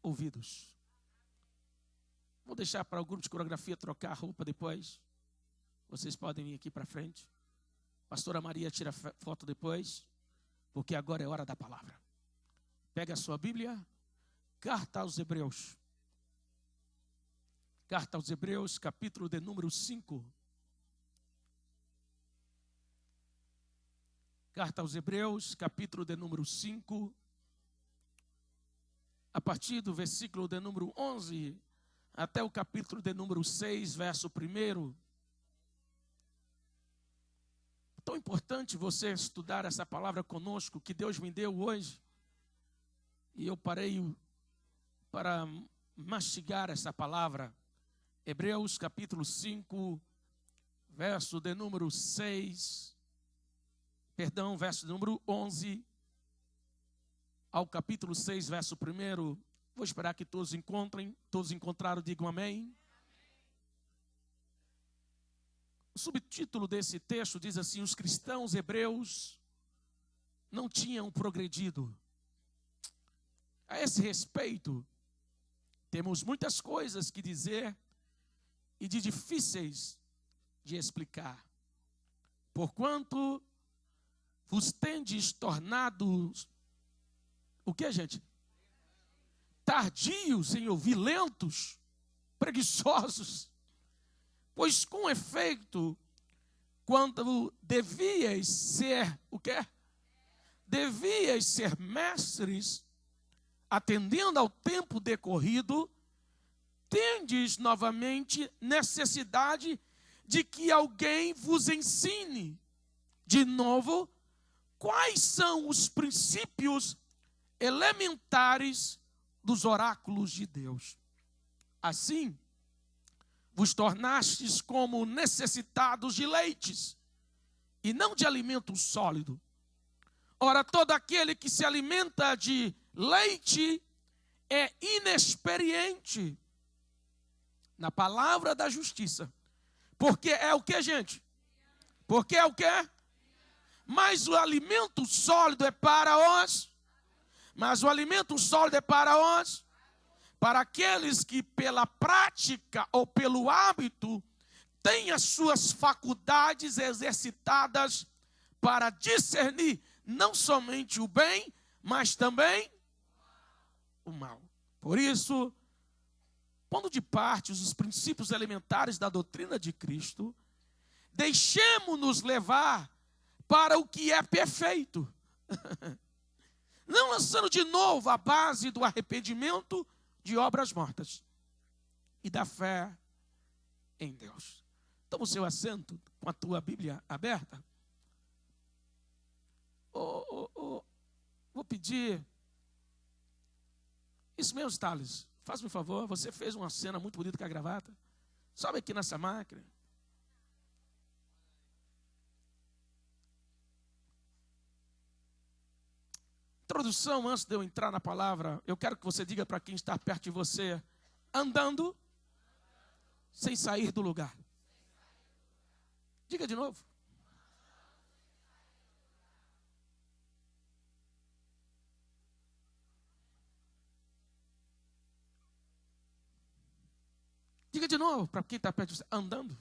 ouvidos. Vou deixar para o grupo de coreografia trocar a roupa depois. Vocês podem vir aqui para frente. Pastora Maria tira foto depois, porque agora é hora da palavra. Pega a sua Bíblia, Carta aos Hebreus. Carta aos Hebreus, capítulo de número 5. Carta aos Hebreus, capítulo de número 5. A partir do versículo de número 11 até o capítulo de número 6, verso 1. Tão importante você estudar essa palavra conosco que Deus me deu hoje. E eu parei para mastigar essa palavra. Hebreus capítulo 5, verso de número 6. Perdão, verso de número 11 ao capítulo 6, verso 1. Vou esperar que todos encontrem. Todos encontraram, digam amém. O subtítulo desse texto diz assim: os cristãos hebreus não tinham progredido. A esse respeito, temos muitas coisas que dizer e de difíceis de explicar. Porquanto vos tendes tornados, o que, gente? Tardios em ouvir, lentos, preguiçosos. Pois com efeito, quando devíeis ser, o quê? Devíeis ser mestres, atendendo ao tempo decorrido, tendes novamente necessidade de que alguém vos ensine de novo quais são os princípios elementares dos oráculos de Deus. Assim, vos tornastes como necessitados de leites, e não de alimento sólido. Ora, todo aquele que se alimenta de leite é inexperiente na palavra da justiça. Porque é o que, gente? Porque é o que? Mas o alimento sólido é para os... Mas o alimento sólido é para os... Para aqueles que pela prática ou pelo hábito têm as suas faculdades exercitadas para discernir não somente o bem, mas também o mal. Por isso, pondo de parte os princípios elementares da doutrina de Cristo, deixemo-nos levar para o que é perfeito. Não lançando de novo a base do arrependimento de obras mortas e da fé em Deus. Toma o seu assento com a tua Bíblia aberta. Vou pedir. Isso mesmo, Thales. Faz-me um favor. Você fez uma cena muito bonita com a gravata. Sobe aqui nessa máquina. Introdução, antes de eu entrar na palavra, eu quero que você diga para quem está perto de você: andando sem sair do lugar. Diga de novo. Diga de novo para quem está perto de você: andando.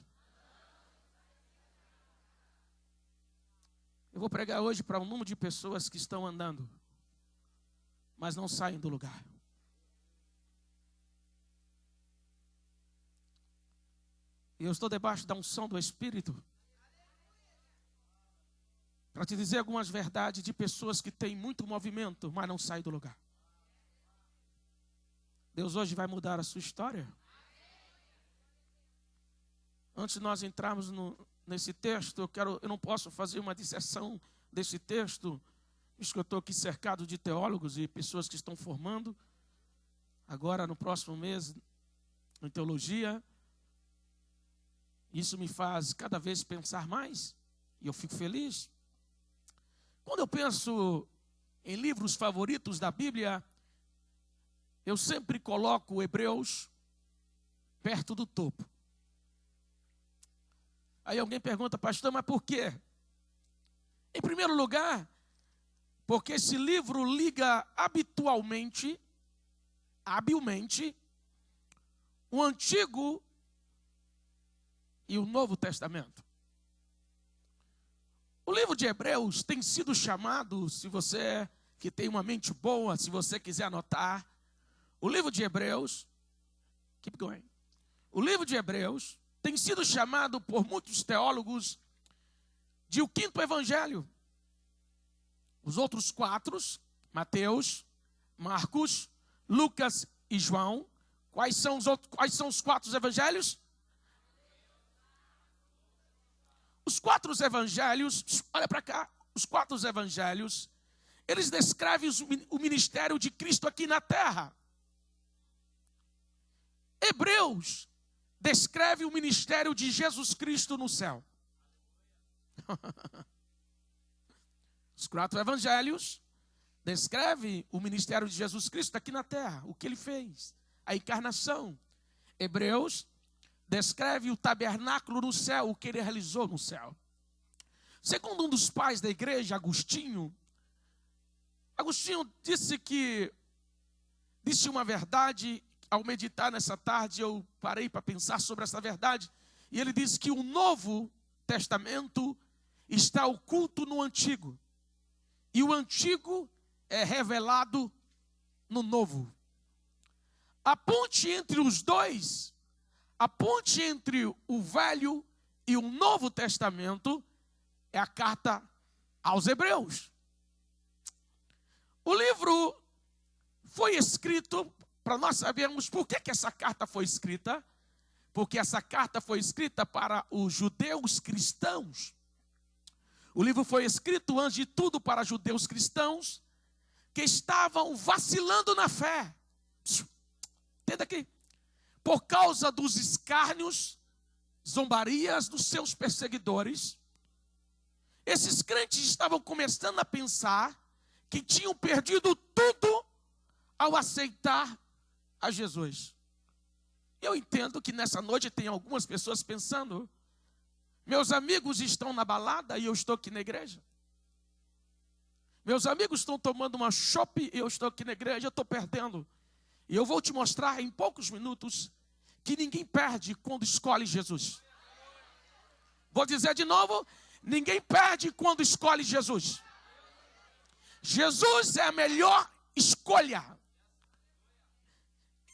Eu vou pregar hoje para um número de pessoas que estão andando, mas não saem do lugar. E eu estou debaixo da unção do Espírito para te dizer algumas verdades de pessoas que têm muito movimento, mas não saem do lugar. Deus hoje vai mudar a sua história. Antes de nós entrarmos nesse texto, eu não posso fazer uma disserção desse texto, visto que eu estou aqui cercado de teólogos e pessoas que estão formando, agora no próximo mês, em teologia. Isso me faz cada vez pensar mais, e eu fico feliz. Quando eu penso em livros favoritos da Bíblia, eu sempre coloco Hebreus perto do topo. Aí alguém pergunta: pastor, mas por quê? Em primeiro lugar, porque esse livro liga habitualmente habilmente o Antigo e o Novo Testamento. O livro de Hebreus tem sido chamado, se você que tem uma mente boa, se você quiser anotar, o livro de Hebreus, keep going. O livro de Hebreus tem sido chamado por muitos teólogos de o quinto evangelho. Os outros quatro, Mateus, Marcos, Lucas e João, quais são os quatro evangelhos? Os quatro evangelhos, olha para cá, os quatro evangelhos, eles descrevem o ministério de Cristo aqui na terra. Hebreus descreve o ministério de Jesus Cristo no céu. Os quatro evangelhos descrevem o ministério de Jesus Cristo aqui na terra, o que ele fez, a encarnação. Hebreus descreve o tabernáculo no céu, o que ele realizou no céu. Segundo um dos pais da igreja, Agostinho disse uma verdade. Ao meditar nessa tarde, eu parei para pensar sobre essa verdade, e ele disse que o Novo Testamento está oculto no Antigo, e o Antigo é revelado no Novo. A ponte entre os dois, a ponte entre o Velho e o Novo Testamento, é a carta aos Hebreus. O livro foi escrito, para nós sabermos por que essa carta foi escrita, porque essa carta foi escrita para os judeus cristãos. O livro foi escrito, antes de tudo, para judeus cristãos que estavam vacilando na fé. Entenda aqui. Por causa dos escárnios, zombarias dos seus perseguidores, esses crentes estavam começando a pensar que tinham perdido tudo ao aceitar a Jesus. Eu entendo que nessa noite tem algumas pessoas pensando: meus amigos estão na balada e eu estou aqui na igreja. Meus amigos estão tomando uma chopp e eu estou aqui na igreja, eu estou perdendo. E eu vou te mostrar em poucos minutos que ninguém perde quando escolhe Jesus. Vou dizer de novo, ninguém perde quando escolhe Jesus. Jesus é a melhor escolha.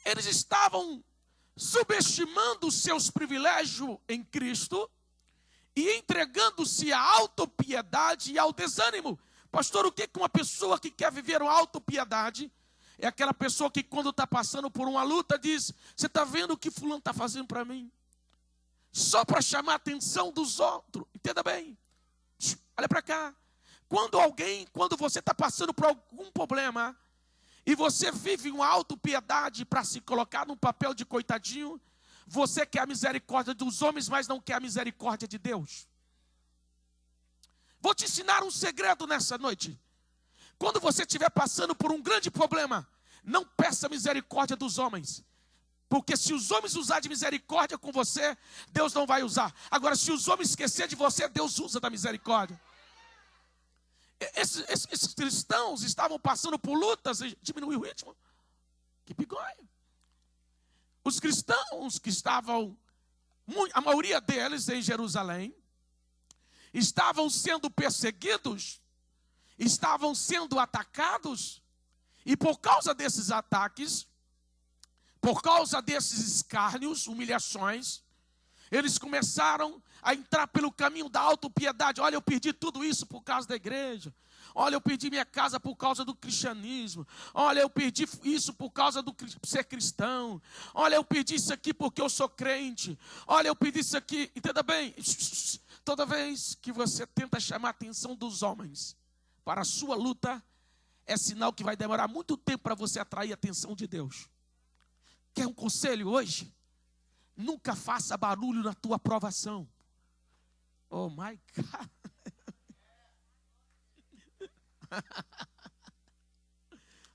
Eles estavam subestimando os seus privilégios em Cristo e entregando-se à autopiedade e ao desânimo. Pastor, o que é uma pessoa que quer viver uma autopiedade? É aquela pessoa que quando está passando por uma luta diz: você está vendo o que fulano está fazendo para mim? Só para chamar a atenção dos outros. Entenda bem. Olha para cá. Quando você está passando por algum problema e você vive uma autopiedade para se colocar num papel de coitadinho, você quer a misericórdia dos homens, mas não quer a misericórdia de Deus. Vou te ensinar um segredo nessa noite. Quando você estiver passando por um grande problema, não peça misericórdia dos homens. Porque se os homens usarem de misericórdia com você, Deus não vai usar. Agora, se os homens esquecerem de você, Deus usa da misericórdia. Esses cristãos estavam passando por lutas e diminuiu o ritmo. Que pigonho. Os cristãos que estavam, a maioria deles em Jerusalém, estavam sendo perseguidos, estavam sendo atacados, e por causa desses ataques, por causa desses escárnios, humilhações, eles começaram a entrar pelo caminho da autopiedade. Olha, eu perdi tudo isso por causa da igreja. Olha, eu perdi minha casa por causa do cristianismo. Olha, eu perdi isso por causa do ser cristão. Olha, eu perdi isso aqui porque eu sou crente. Olha, eu perdi isso aqui. Entenda bem, toda vez que você tenta chamar a atenção dos homens para a sua luta, é sinal que vai demorar muito tempo para você atrair a atenção de Deus. Quer um conselho hoje? Nunca faça barulho na tua aprovação. Oh my God.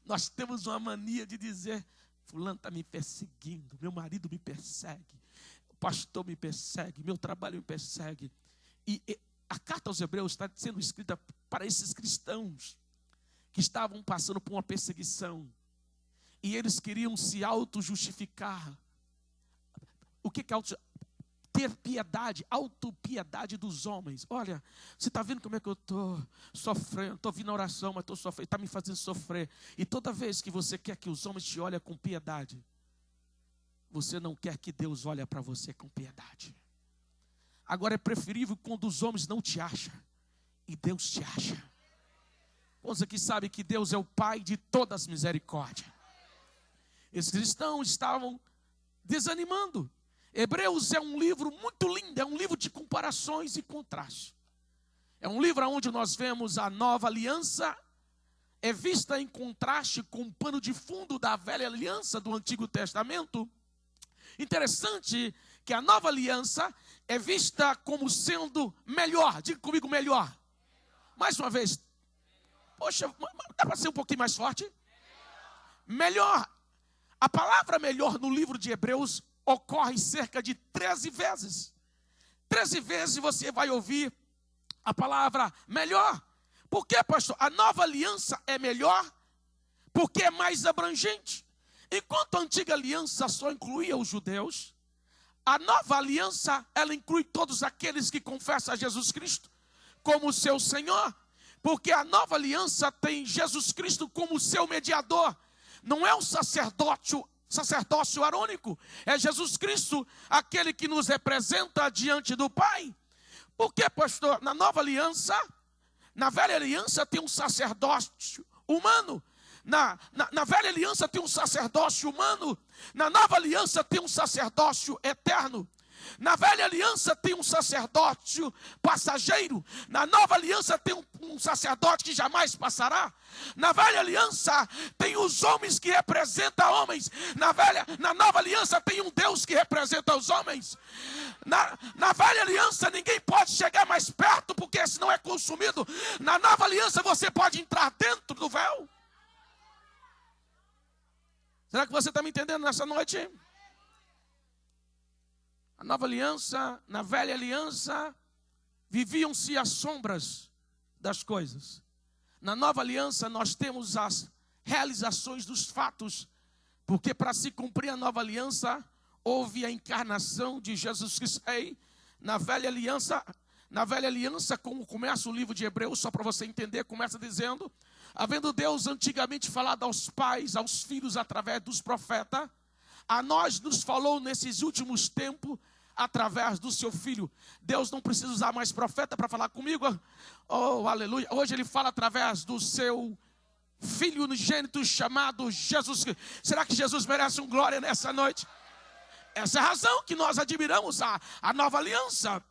Nós temos uma mania de dizer: fulano está me perseguindo, meu marido me persegue, o pastor me persegue, meu trabalho me persegue. E a carta aos Hebreus está sendo escrita para esses cristãos que estavam passando por uma perseguição. e eles queriam se auto-justificar. O que é auto? Ter piedade, autopiedade dos homens. Olha, você está vendo como é que eu estou sofrendo? Estou vindo na oração, mas estou sofrendo, está me fazendo sofrer. E toda vez que você quer que os homens te olhem com piedade, você não quer que Deus olhe para você com piedade. Agora é preferível quando os homens não te acham e Deus te acha. Você que sabe que Deus é o Pai de todas as misericórdias. Esses cristãos estavam desanimando. Hebreus é um livro muito lindo, é um livro de comparações e contrastes. É um livro onde nós vemos a nova aliança é vista em contraste com o pano de fundo da velha aliança do Antigo Testamento. Interessante que a nova aliança é vista como sendo melhor. Diga comigo, melhor. Mais uma vez. Poxa, dá para ser um pouquinho mais forte? Melhor. A palavra melhor no livro de Hebreus ocorre cerca de 13 vezes. 13 vezes você vai ouvir a palavra melhor. Por quê, pastor? A nova aliança é melhor porque é mais abrangente. Enquanto a antiga aliança só incluía os judeus, a nova aliança, ela inclui todos aqueles que confessam a Jesus Cristo como seu Senhor. Porque a nova aliança tem Jesus Cristo como seu mediador. Não é um sacerdócio arônico. É Jesus Cristo, aquele que nos representa diante do Pai. Por quê, pastor? Na nova aliança, na velha aliança tem um sacerdócio humano. Na velha aliança tem um sacerdócio humano. Na nova aliança tem um sacerdócio eterno. Na velha aliança tem um sacerdócio passageiro. Na nova aliança tem um sacerdote que jamais passará. Na velha aliança tem os homens que representam homens. Na nova aliança tem um Deus que representa os homens. Na velha aliança ninguém pode chegar mais perto porque senão é consumido. Na nova aliança você pode entrar dentro do véu. Será que você está me entendendo nessa noite? A nova aliança, na velha aliança, viviam-se as sombras das coisas. Na nova aliança nós temos as realizações dos fatos, porque para se cumprir a nova aliança, houve a encarnação de Jesus Cristo. Na velha aliança, como começa o livro de Hebreus, só para você entender, começa dizendo: havendo Deus antigamente falado aos pais, aos filhos através dos profetas, a nós nos falou nesses últimos tempos através do seu filho. Deus não precisa usar mais profeta para falar comigo. Oh, aleluia. Hoje ele fala através do seu filho unigênito chamado Jesus Cristo. Será que Jesus merece um glória nessa noite? Essa é a razão que nós admiramos a nova aliança.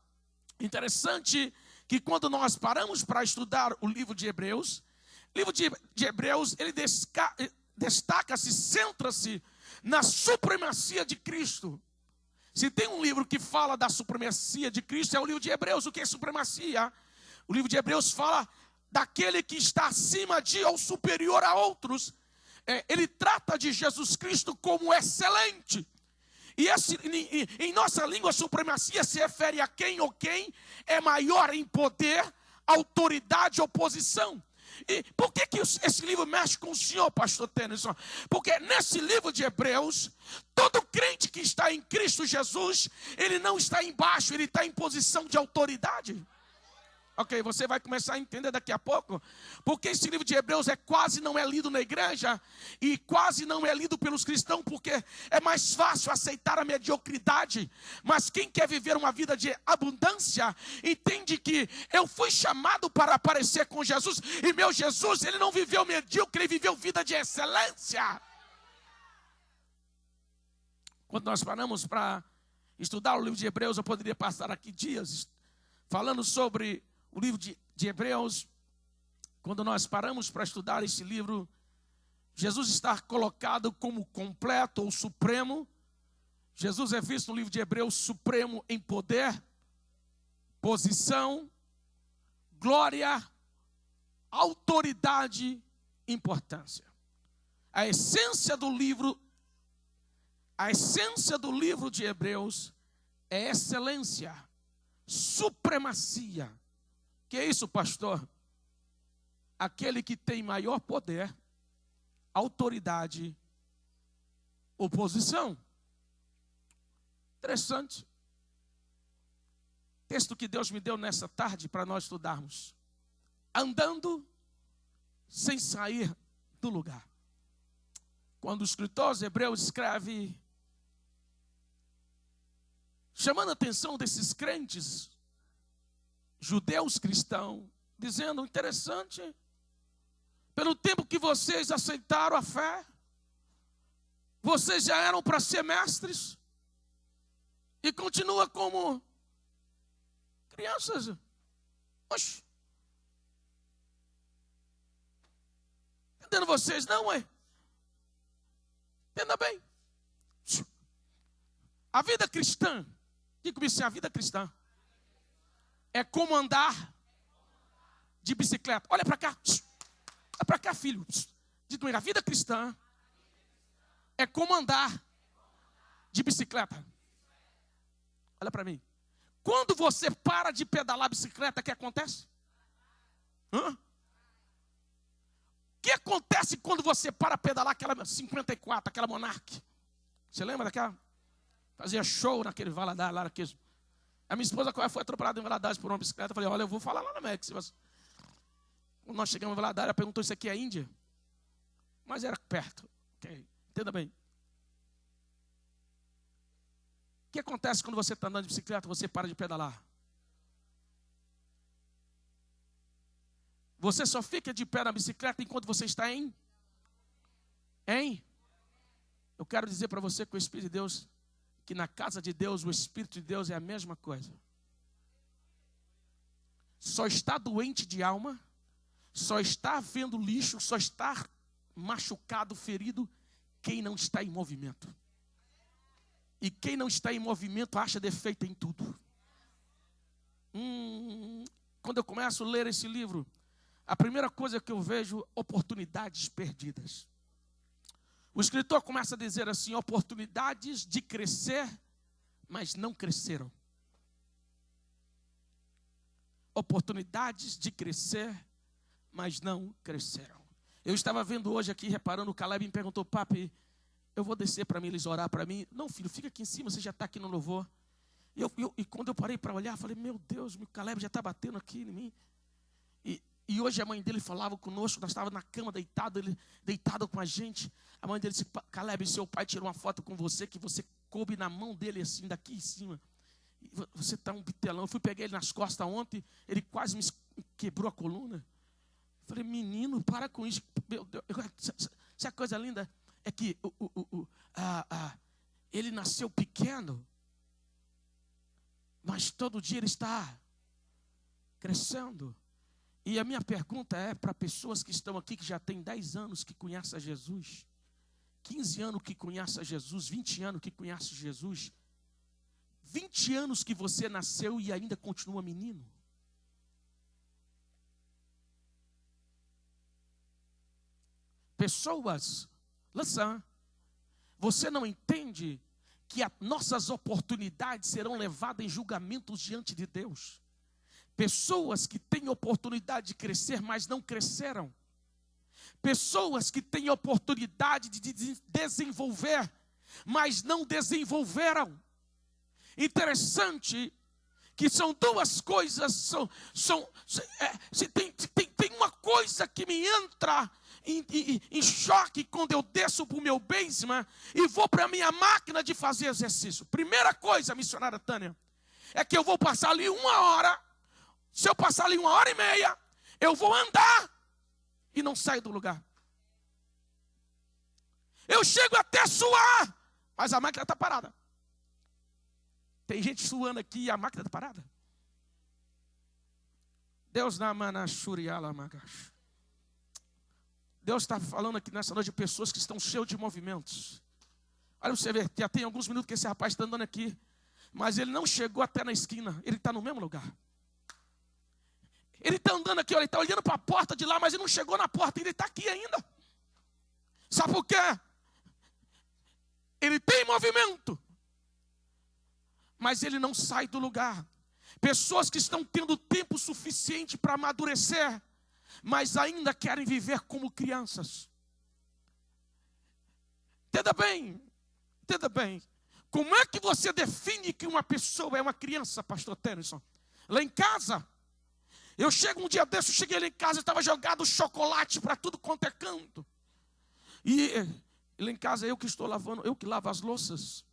Interessante que quando nós paramos para estudar o livro de Hebreus, ele destaca-se, centra-se na supremacia de Cristo. Se tem um livro que fala da supremacia de Cristo, é o livro de Hebreus. O que é supremacia? O livro de Hebreus fala daquele que está acima de ou superior a outros. Ele trata de Jesus Cristo como excelente. E em nossa língua, supremacia se refere a quem ou quem é maior em poder, autoridade ou posição. E por que esse livro mexe com o senhor, pastor Tennyson? Porque nesse livro de Hebreus, todo crente que está em Cristo Jesus, ele não está embaixo, ele está em posição de autoridade. Ok, você vai começar a entender daqui a pouco, porque esse livro de Hebreus quase não é lido na igreja, e quase não é lido pelos cristãos, porque é mais fácil aceitar a mediocridade. Mas quem quer viver uma vida de abundância, entende que eu fui chamado para aparecer com Jesus, e meu Jesus, ele não viveu medíocre, ele viveu vida de excelência. Quando nós paramos para estudar o livro de Hebreus, eu poderia passar aqui dias falando sobre o livro de Hebreus. Quando nós paramos para estudar esse livro, Jesus está colocado como completo ou supremo. Jesus é visto no livro de Hebreus supremo em poder, posição, glória, autoridade, importância. A essência do livro de Hebreus é excelência, supremacia. Que é isso, pastor? Aquele que tem maior poder, autoridade oposição. Interessante. Texto que Deus me deu nessa tarde para nós estudarmos. Andando sem sair do lugar. Quando o escritor aos Hebreus escreve, chamando a atenção desses crentes, judeus cristãos, dizendo, interessante, pelo tempo que vocês aceitaram a fé, vocês já eram para ser mestres, e continua como crianças. Oxe. Entendendo vocês, não é? Entenda bem. A vida cristã, diga comigo assim, a vida cristã é como andar de bicicleta. Olha para cá. Olha para cá, filho. Diga comigo, a vida cristã é como andar de bicicleta. Olha para mim. Quando você para de pedalar a bicicleta, o que acontece? O que acontece quando você para de pedalar aquela 54, aquela Monarch? Você lembra daquela? Fazia show naquele Valadares lá. A minha esposa foi atropelada em Valadares por uma bicicleta. Eu falei, olha, eu vou falar lá na Mex. Quando nós chegamos em Valadares, ela perguntou, isso aqui é Índia? Mas era perto. Okay. Entenda bem. O que acontece quando você está andando de bicicleta e você para de pedalar? Você só fica de pé na bicicleta enquanto você está em? Eu quero dizer para você que o Espírito de Deus, que na casa de Deus, o Espírito de Deus é a mesma coisa. Só está doente de alma, só está vendo lixo, só está machucado, ferido, quem não está em movimento. E quem não está em movimento acha defeito em tudo. Quando eu começo a ler esse livro, a primeira coisa que eu vejo, oportunidades perdidas. O escritor começa a dizer assim, oportunidades de crescer, mas não cresceram. Oportunidades de crescer, mas não cresceram. Eu estava vendo hoje aqui, reparando, o Caleb me perguntou, papi, eu vou descer para mim, eles orar para mim. Não, filho, fica aqui em cima, você já está aqui no louvor. E quando eu parei para olhar, falei, meu Deus, o Caleb já está batendo aqui em mim. E hoje a mãe dele falava conosco, nós estávamos na cama ele deitado com a gente. A mãe dele disse, Caleb, seu pai tirou uma foto com você, que você coube na mão dele assim, daqui em cima. E você está um bitelão. Eu fui pegar ele nas costas ontem, ele quase me quebrou a coluna. Eu falei, menino, para com isso. Meu Deus, essa coisa linda é que ele nasceu pequeno, mas todo dia ele está crescendo. E a minha pergunta é para pessoas que estão aqui, que já têm 10 anos que conhecem a Jesus, 15 anos que conhecem a Jesus, 20 anos que conhecem Jesus, 20 anos que você nasceu e ainda continua menino. Pessoas, você não entende que as nossas oportunidades serão levadas em julgamentos diante de Deus. Pessoas que têm oportunidade de crescer, mas não cresceram. Pessoas que têm oportunidade de desenvolver, mas não desenvolveram. Interessante que são duas coisas, tem uma coisa que me entra em choque quando eu desço para o meu basement e vou para a minha máquina de fazer exercício. Primeira coisa, missionária Tânia, é que eu vou passar ali 1 hora. Se eu passar ali 1h30, eu vou andar e não saio do lugar. Eu chego até a suar, mas a máquina está parada. Tem gente suando aqui e a máquina está parada. Deus está falando aqui nessa noite de pessoas que estão cheias de movimentos. Olha, você vê, já tem alguns minutos que esse rapaz está andando aqui, mas ele não chegou até na esquina, ele está no mesmo lugar. Ele está andando aqui, olha, ele está olhando para a porta de lá, mas ele não chegou na porta, ele está aqui ainda. Sabe por quê? Ele tem movimento, mas ele não sai do lugar. Pessoas que estão tendo tempo suficiente para amadurecer, mas ainda querem viver como crianças. Entenda bem, Entenda bem. Como é que você define que uma pessoa é uma criança, pastor Tennyson? Lá em casa, eu chego um dia desse, eu cheguei lá em casa, estava jogado chocolate para tudo quanto é canto. E lá em casa, eu que estou lavando, eu que lavo as louças.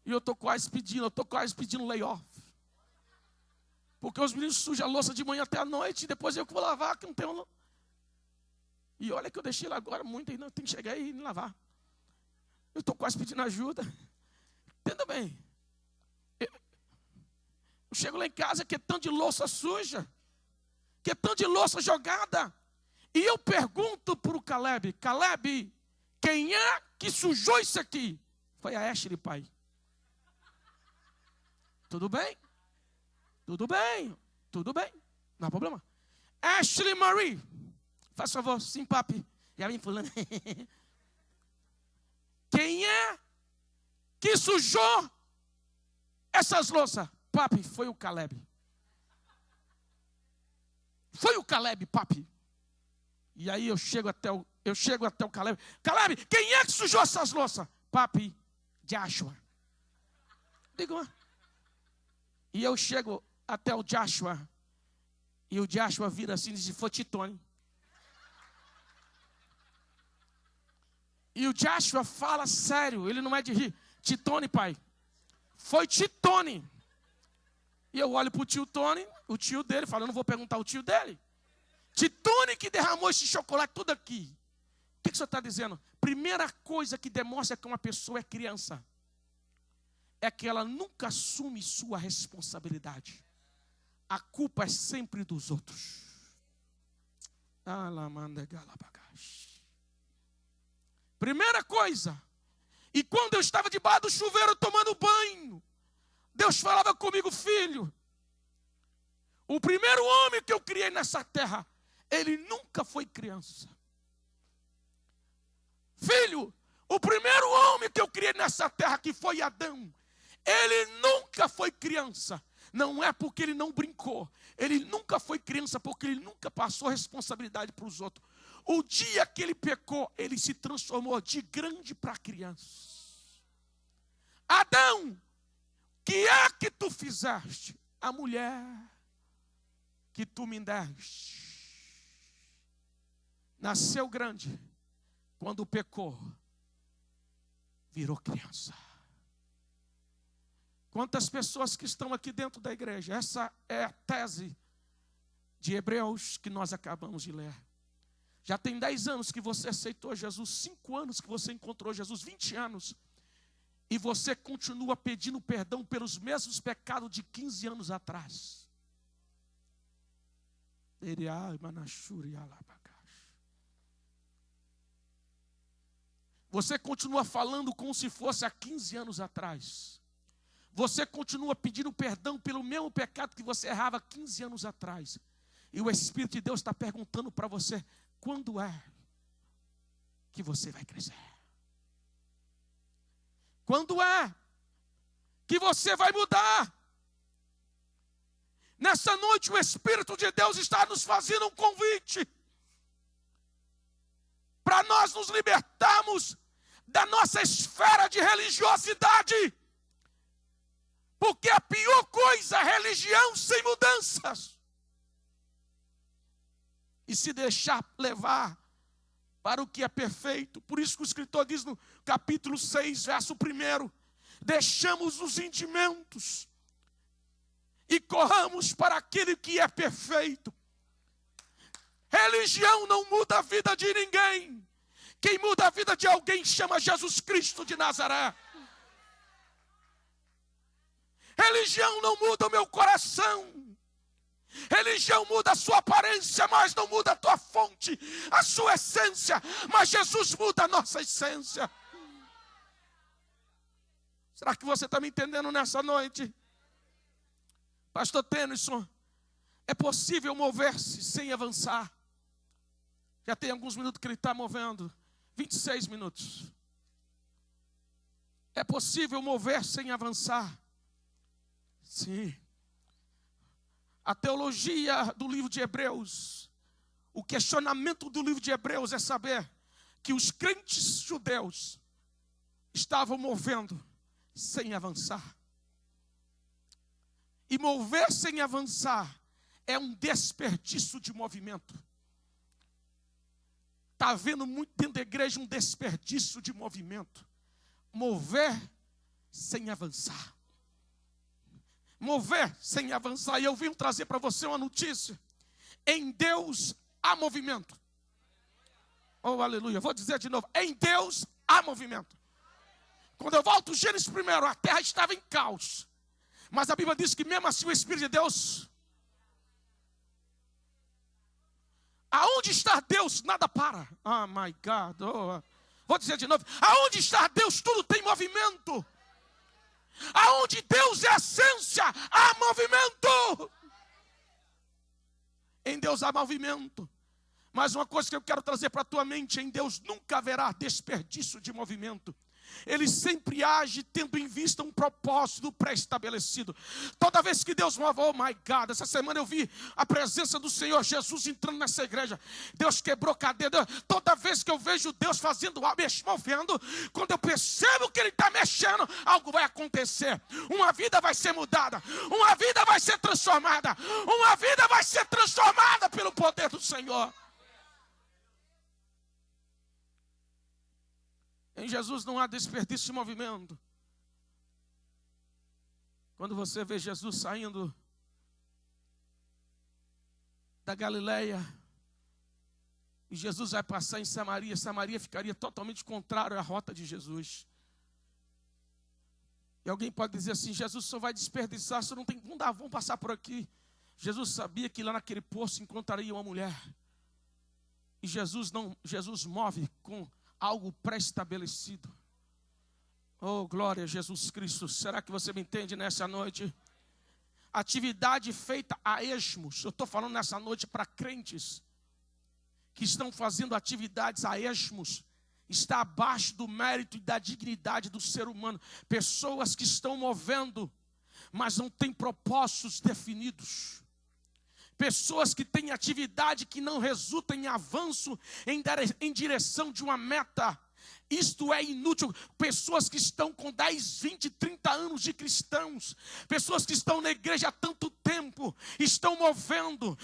E eu estou quase pedindo layoff. Porque os meninos sujam a louça de manhã até a noite, e depois eu que vou lavar, que não tenho. E olha que eu deixei lá agora muito, ainda tem que chegar aí e lavar. Eu estou quase pedindo ajuda. Entenda bem. Eu chego lá em casa, que é tanto de louça suja, que é tanto de louça jogada. E eu pergunto para o Caleb, Caleb, quem é que sujou isso aqui? Foi a Ashley, pai. Tudo bem? Tudo bem, tudo bem, não há problema. Ashley Marie, faz favor, sim, papi. Já vem falando. Quem é que sujou essas louças? Papi, foi o Caleb. Foi o Caleb, papi. E aí eu chego até o Caleb. Caleb, quem é que sujou essas louças? Papi, Joshua. Digo, e eu chego até o Joshua, e o Joshua vira assim e diz, foi Titone. E o Joshua fala sério, ele não é de rir. Titone, pai, foi Titone. E eu olho para o tio Tony, o tio dele, falo, eu não vou perguntar ao tio dele. Titone que derramou esse chocolate tudo aqui. O que o senhor está dizendo? Primeira coisa que demonstra que uma pessoa é criança é que ela nunca assume sua responsabilidade. A culpa é sempre dos outros. Primeira coisa. E quando eu estava debaixo do chuveiro tomando banho, Deus falava comigo, filho, o primeiro homem que eu criei nessa terra, ele nunca foi criança. Filho, o primeiro homem que eu criei nessa terra, que foi Adão, ele nunca foi criança. Não é porque ele não brincou. Ele nunca foi criança porque ele nunca passou responsabilidade para os outros. O dia que ele pecou, ele se transformou de grande para criança. Adão, que é que tu fizeste? A mulher que tu me deste. Nasceu grande. Quando pecou, virou criança. Quantas pessoas que estão aqui dentro da igreja? Essa é a tese de Hebreus que nós acabamos de ler. Já tem 10 anos que você aceitou Jesus, 5 anos que você encontrou Jesus, 20 anos. E você continua pedindo perdão pelos mesmos pecados de 15 anos atrás. Você continua falando como se fosse há 15 anos atrás. Você continua pedindo perdão pelo mesmo pecado que você errava 15 anos atrás. E o Espírito de Deus está perguntando para você, quando é que você vai crescer? Quando é que você vai mudar? Nessa noite o Espírito de Deus está nos fazendo um convite para nós nos libertarmos da nossa esfera de religiosidade. Porque a pior coisa é religião sem mudanças. E se deixar levar para o que é perfeito. Por isso que o escritor diz no capítulo 6, verso 1, deixamos os sentimentos e corramos para aquele que é perfeito. Religião não muda a vida de ninguém. Quem muda a vida de alguém chama Jesus Cristo de Nazaré. Religião não muda o meu coração. Religião muda a sua aparência, mas não muda a tua fonte, a sua essência. Mas Jesus muda a nossa essência. Será que você está me entendendo nessa noite? Pastor Tennyson, é possível mover-se sem avançar? Já tem alguns minutos que ele está movendo. 26 minutos. É possível mover sem avançar? Sim. A teologia do livro de Hebreus, o questionamento do livro de Hebreus é saber que os crentes judeus estavam movendo sem avançar. E mover sem avançar é um desperdício de movimento. Está havendo muito dentro da igreja um desperdício de movimento. Mover sem avançar. Mover sem avançar. E eu vim trazer para você uma notícia. Em Deus há movimento. Oh, aleluia. Vou dizer de novo. Em Deus há movimento. Quando eu volto, Gênesis 1, a terra estava em caos. Mas a Bíblia diz que mesmo assim o Espírito de Deus... Aonde está Deus, nada para. Oh, my God. Oh. Vou dizer de novo. Aonde está Deus, tudo tem movimento. Aonde Deus é a essência, há movimento. Em Deus há movimento. Mas uma coisa que eu quero trazer para a tua mente: em Deus nunca haverá desperdício de movimento. Ele sempre age tendo em vista um propósito pré-estabelecido. Toda vez que Deus move, oh my God, essa semana eu vi a presença do Senhor Jesus entrando nessa igreja. Deus quebrou cadeira. Toda vez que eu vejo Deus fazendo algo, movendo, quando eu percebo que Ele está mexendo, algo vai acontecer. Uma vida vai ser mudada. Uma vida vai ser transformada. Uma vida vai ser transformada pelo poder do Senhor. Em Jesus não há desperdício de movimento. Quando você vê Jesus saindo da Galileia e Jesus vai passar em Samaria, Samaria ficaria totalmente contrária à rota de Jesus. E alguém pode dizer assim: Jesus só vai desperdiçar, só não tem, vamos passar por aqui. Jesus sabia que lá naquele poço encontraria uma mulher. E Jesus move com algo pré-estabelecido. Oh, glória a Jesus Cristo. Será que você me entende nessa noite? Atividade feita a esmos. Eu estou falando nessa noite para crentes que estão fazendo atividades a esmos. Está abaixo do mérito e da dignidade do ser humano. Pessoas que estão movendo, mas não têm propósitos definidos. Pessoas que têm atividade que não resulta em avanço em direção de uma meta. Isto é inútil. Pessoas que estão com 10, 20, 30 anos de cristãos. Pessoas que estão na igreja há tanto tempo. Estão movendo,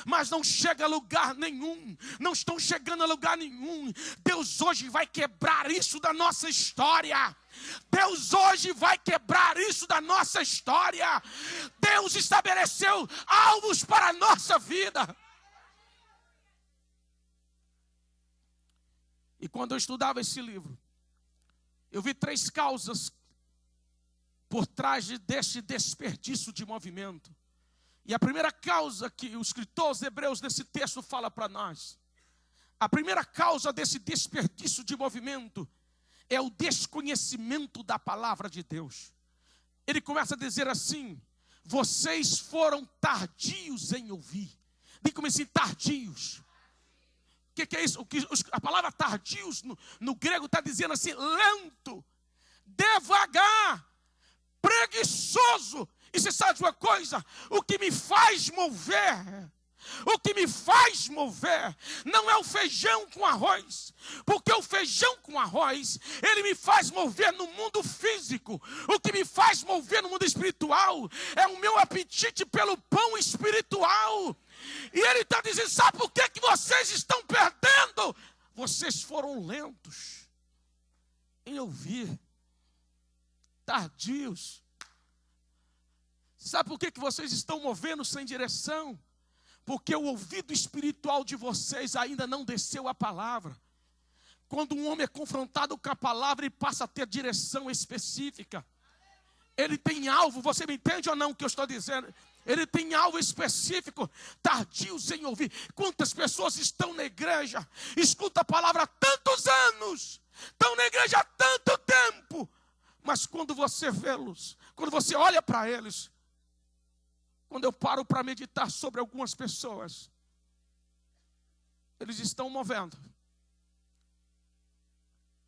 mas não chega a lugar nenhum. Não estão chegando a lugar nenhum. Deus hoje vai quebrar isso da nossa história. Deus hoje vai quebrar isso da nossa história. Deus estabeleceu alvos para a nossa vida. E quando eu estudava esse livro, eu vi 3 causas por trás deste desperdício de movimento. E a primeira causa que o escritor aos Hebreus nesse texto fala para nós, a primeira causa desse desperdício de movimento é o desconhecimento da palavra de Deus. Ele começa a dizer assim: vocês foram tardios em ouvir. Diga como assim, tardios. O que é isso? A palavra tardios no grego está dizendo assim: lento, devagar, preguiçoso. E você sabe de uma coisa? O que me faz mover não é o feijão com arroz, porque o feijão com arroz, ele me faz mover no mundo físico. O que me faz mover no mundo espiritual é o meu apetite pelo pão espiritual. E ele está dizendo: sabe por que vocês estão perdendo? Vocês foram lentos em ouvir, tardios. Sabe por que vocês estão movendo sem direção? Porque o ouvido espiritual de vocês ainda não desceu a palavra. Quando um homem é confrontado com a palavra, ele passa a ter direção específica. Ele tem alvo, você me entende ou não o que eu estou dizendo? Ele tem algo específico, tardios em ouvir. Quantas pessoas estão na igreja, escutam a palavra há tantos anos, estão na igreja há tanto tempo, mas quando você vê-los, quando você olha para eles, quando eu paro para meditar sobre algumas pessoas, eles estão movendo,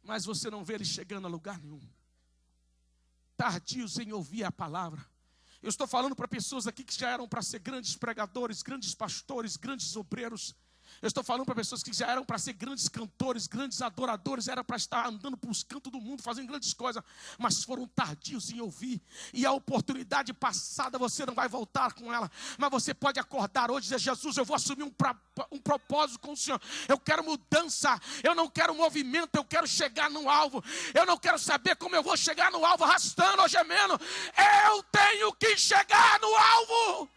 mas você não vê eles chegando a lugar nenhum. Tardios em ouvir a palavra. Eu estou falando para pessoas aqui que já eram para ser grandes pregadores, grandes pastores, grandes obreiros, Eu estou falando para pessoas que já eram para ser grandes cantores, grandes adoradores, era para estar andando para os cantos do mundo, fazendo grandes coisas, mas foram tardios em ouvir. E a oportunidade passada você não vai voltar com ela, mas você pode acordar hoje e dizer: Jesus, eu vou assumir um propósito com o Senhor. Eu quero mudança, eu não quero movimento, eu quero chegar no alvo. Eu não quero saber como eu vou chegar no alvo, arrastando ou gemendo. Eu tenho que chegar no alvo.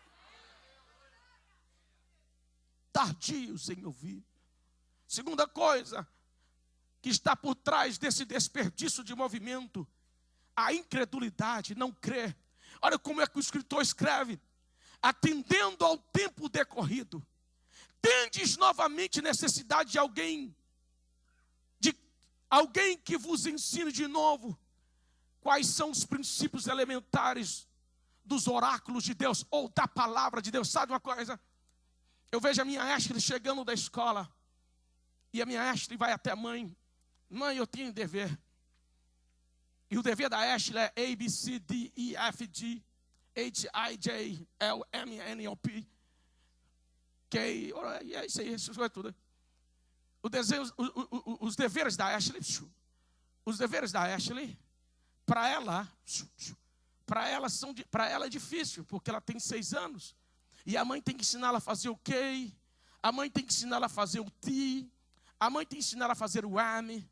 Tardios em ouvir. Segunda coisa que está por trás desse desperdício de movimento: a incredulidade, não crer. Olha como é que o escritor escreve: atendendo ao tempo decorrido, tendes novamente necessidade de alguém que vos ensine de novo quais são os princípios elementares dos oráculos de Deus, ou da palavra de Deus. Sabe uma coisa? Eu vejo a minha Ashley chegando da escola, e a minha Ashley vai até a mãe: mãe, eu tenho dever. E o dever da Ashley é A, B, C, D, E, F, G, H, I, J, L, M, N, O, P, K, e é isso aí, isso é tudo. Os deveres da Ashley, para ela é difícil, porque ela tem 6 anos. E a mãe tem que ensinar ela a fazer o K, a mãe tem que ensinar ela a fazer o T, a mãe tem que ensinar ela a fazer o M,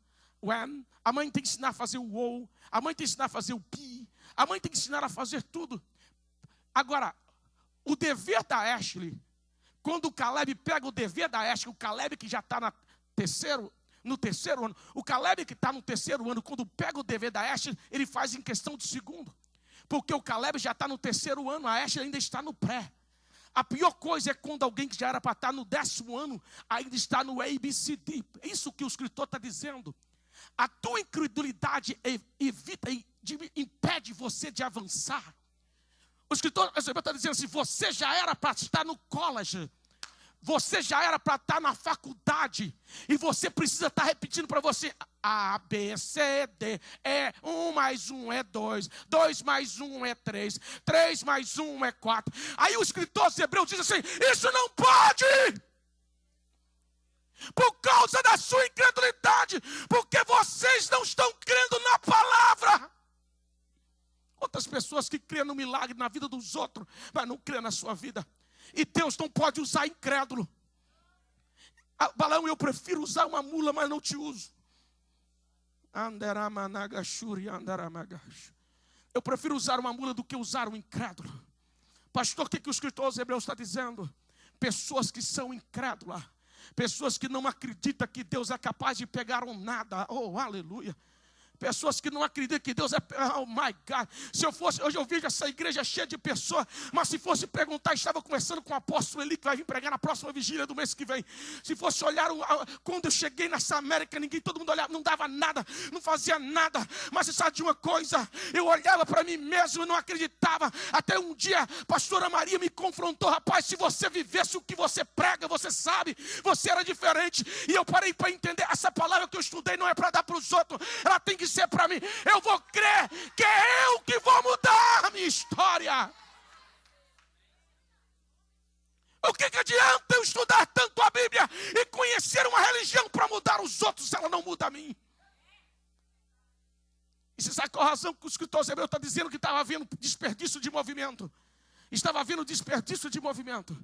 a mãe tem que ensinar a fazer o O, a mãe tem que ensinar a fazer o P, a mãe tem que ensinar ela a fazer tudo. Agora, o dever da Ashley, quando o Caleb pega o dever da Ashley, o Caleb que já está no terceiro ano, o Caleb que está no terceiro ano, quando pega o dever da Ashley, ele faz em questão de segundo. Porque o Caleb já está no terceiro ano, a Ashley ainda está no pré. A pior coisa é quando alguém que já era para estar no 10º ano, ainda está no ABCD. É isso que o escritor está dizendo. A tua incredulidade impede você de avançar. O escritor está dizendo assim: você já era para estar no college, você já era para estar na faculdade, e você precisa estar repetindo para você: A, B, C, D, 1 mais 1 é 2, 2 mais 1 é 3, 3 mais 1 é 4. Aí o escritor aos Hebreus diz assim: isso não pode, por causa da sua incredulidade, porque vocês não estão crendo na palavra. Outras pessoas que crêem no milagre na vida dos outros, mas não crêem na sua vida. E Deus não pode usar incrédulo. Balaão, eu prefiro usar uma mula, mas não te uso. Eu prefiro usar uma mula do que usar um incrédulo. Pastor, o que o escritor aos Hebreus está dizendo? Pessoas que são incrédulas, pessoas que não acreditam que Deus é capaz de pegar um nada. Oh, aleluia. Pessoas que não acreditam que Deus é... Oh my God. Se eu fosse... Hoje eu vejo essa igreja cheia de pessoas. Mas se fosse perguntar... Estava conversando com o apóstolo Eli, que vai vir pregar na próxima vigília do mês que vem. Se fosse olhar... Quando eu cheguei nessa América, todo mundo olhava, não dava nada, não fazia nada. Mas você sabe de uma coisa? Eu olhava para mim mesmo e não acreditava. Até um dia, a pastora Maria me confrontou: rapaz, se você vivesse o que você prega, você sabe, você era diferente. E eu parei para entender: essa palavra que eu estudei não é para dar para os outros, ela tem que ser para mim. Eu vou crer que é eu que vou mudar a minha história. O que adianta eu estudar tanto a Bíblia e conhecer uma religião para mudar os outros, se ela não muda a mim? E você sabe qual a razão que o escritor Hebreus está dizendo que estava havendo desperdício de movimento? Estava havendo desperdício de movimento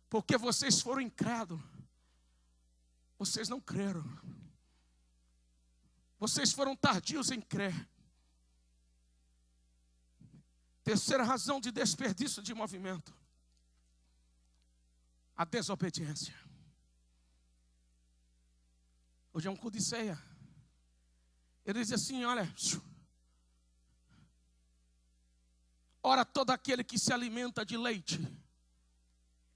porque vocês foram incrédulos. Vocês não creram. Vocês foram tardios em crer. Terceira razão de desperdício de movimento: a desobediência. Hoje é um culto de ceia. Ele diz assim: olha, ora, todo aquele que se alimenta de leite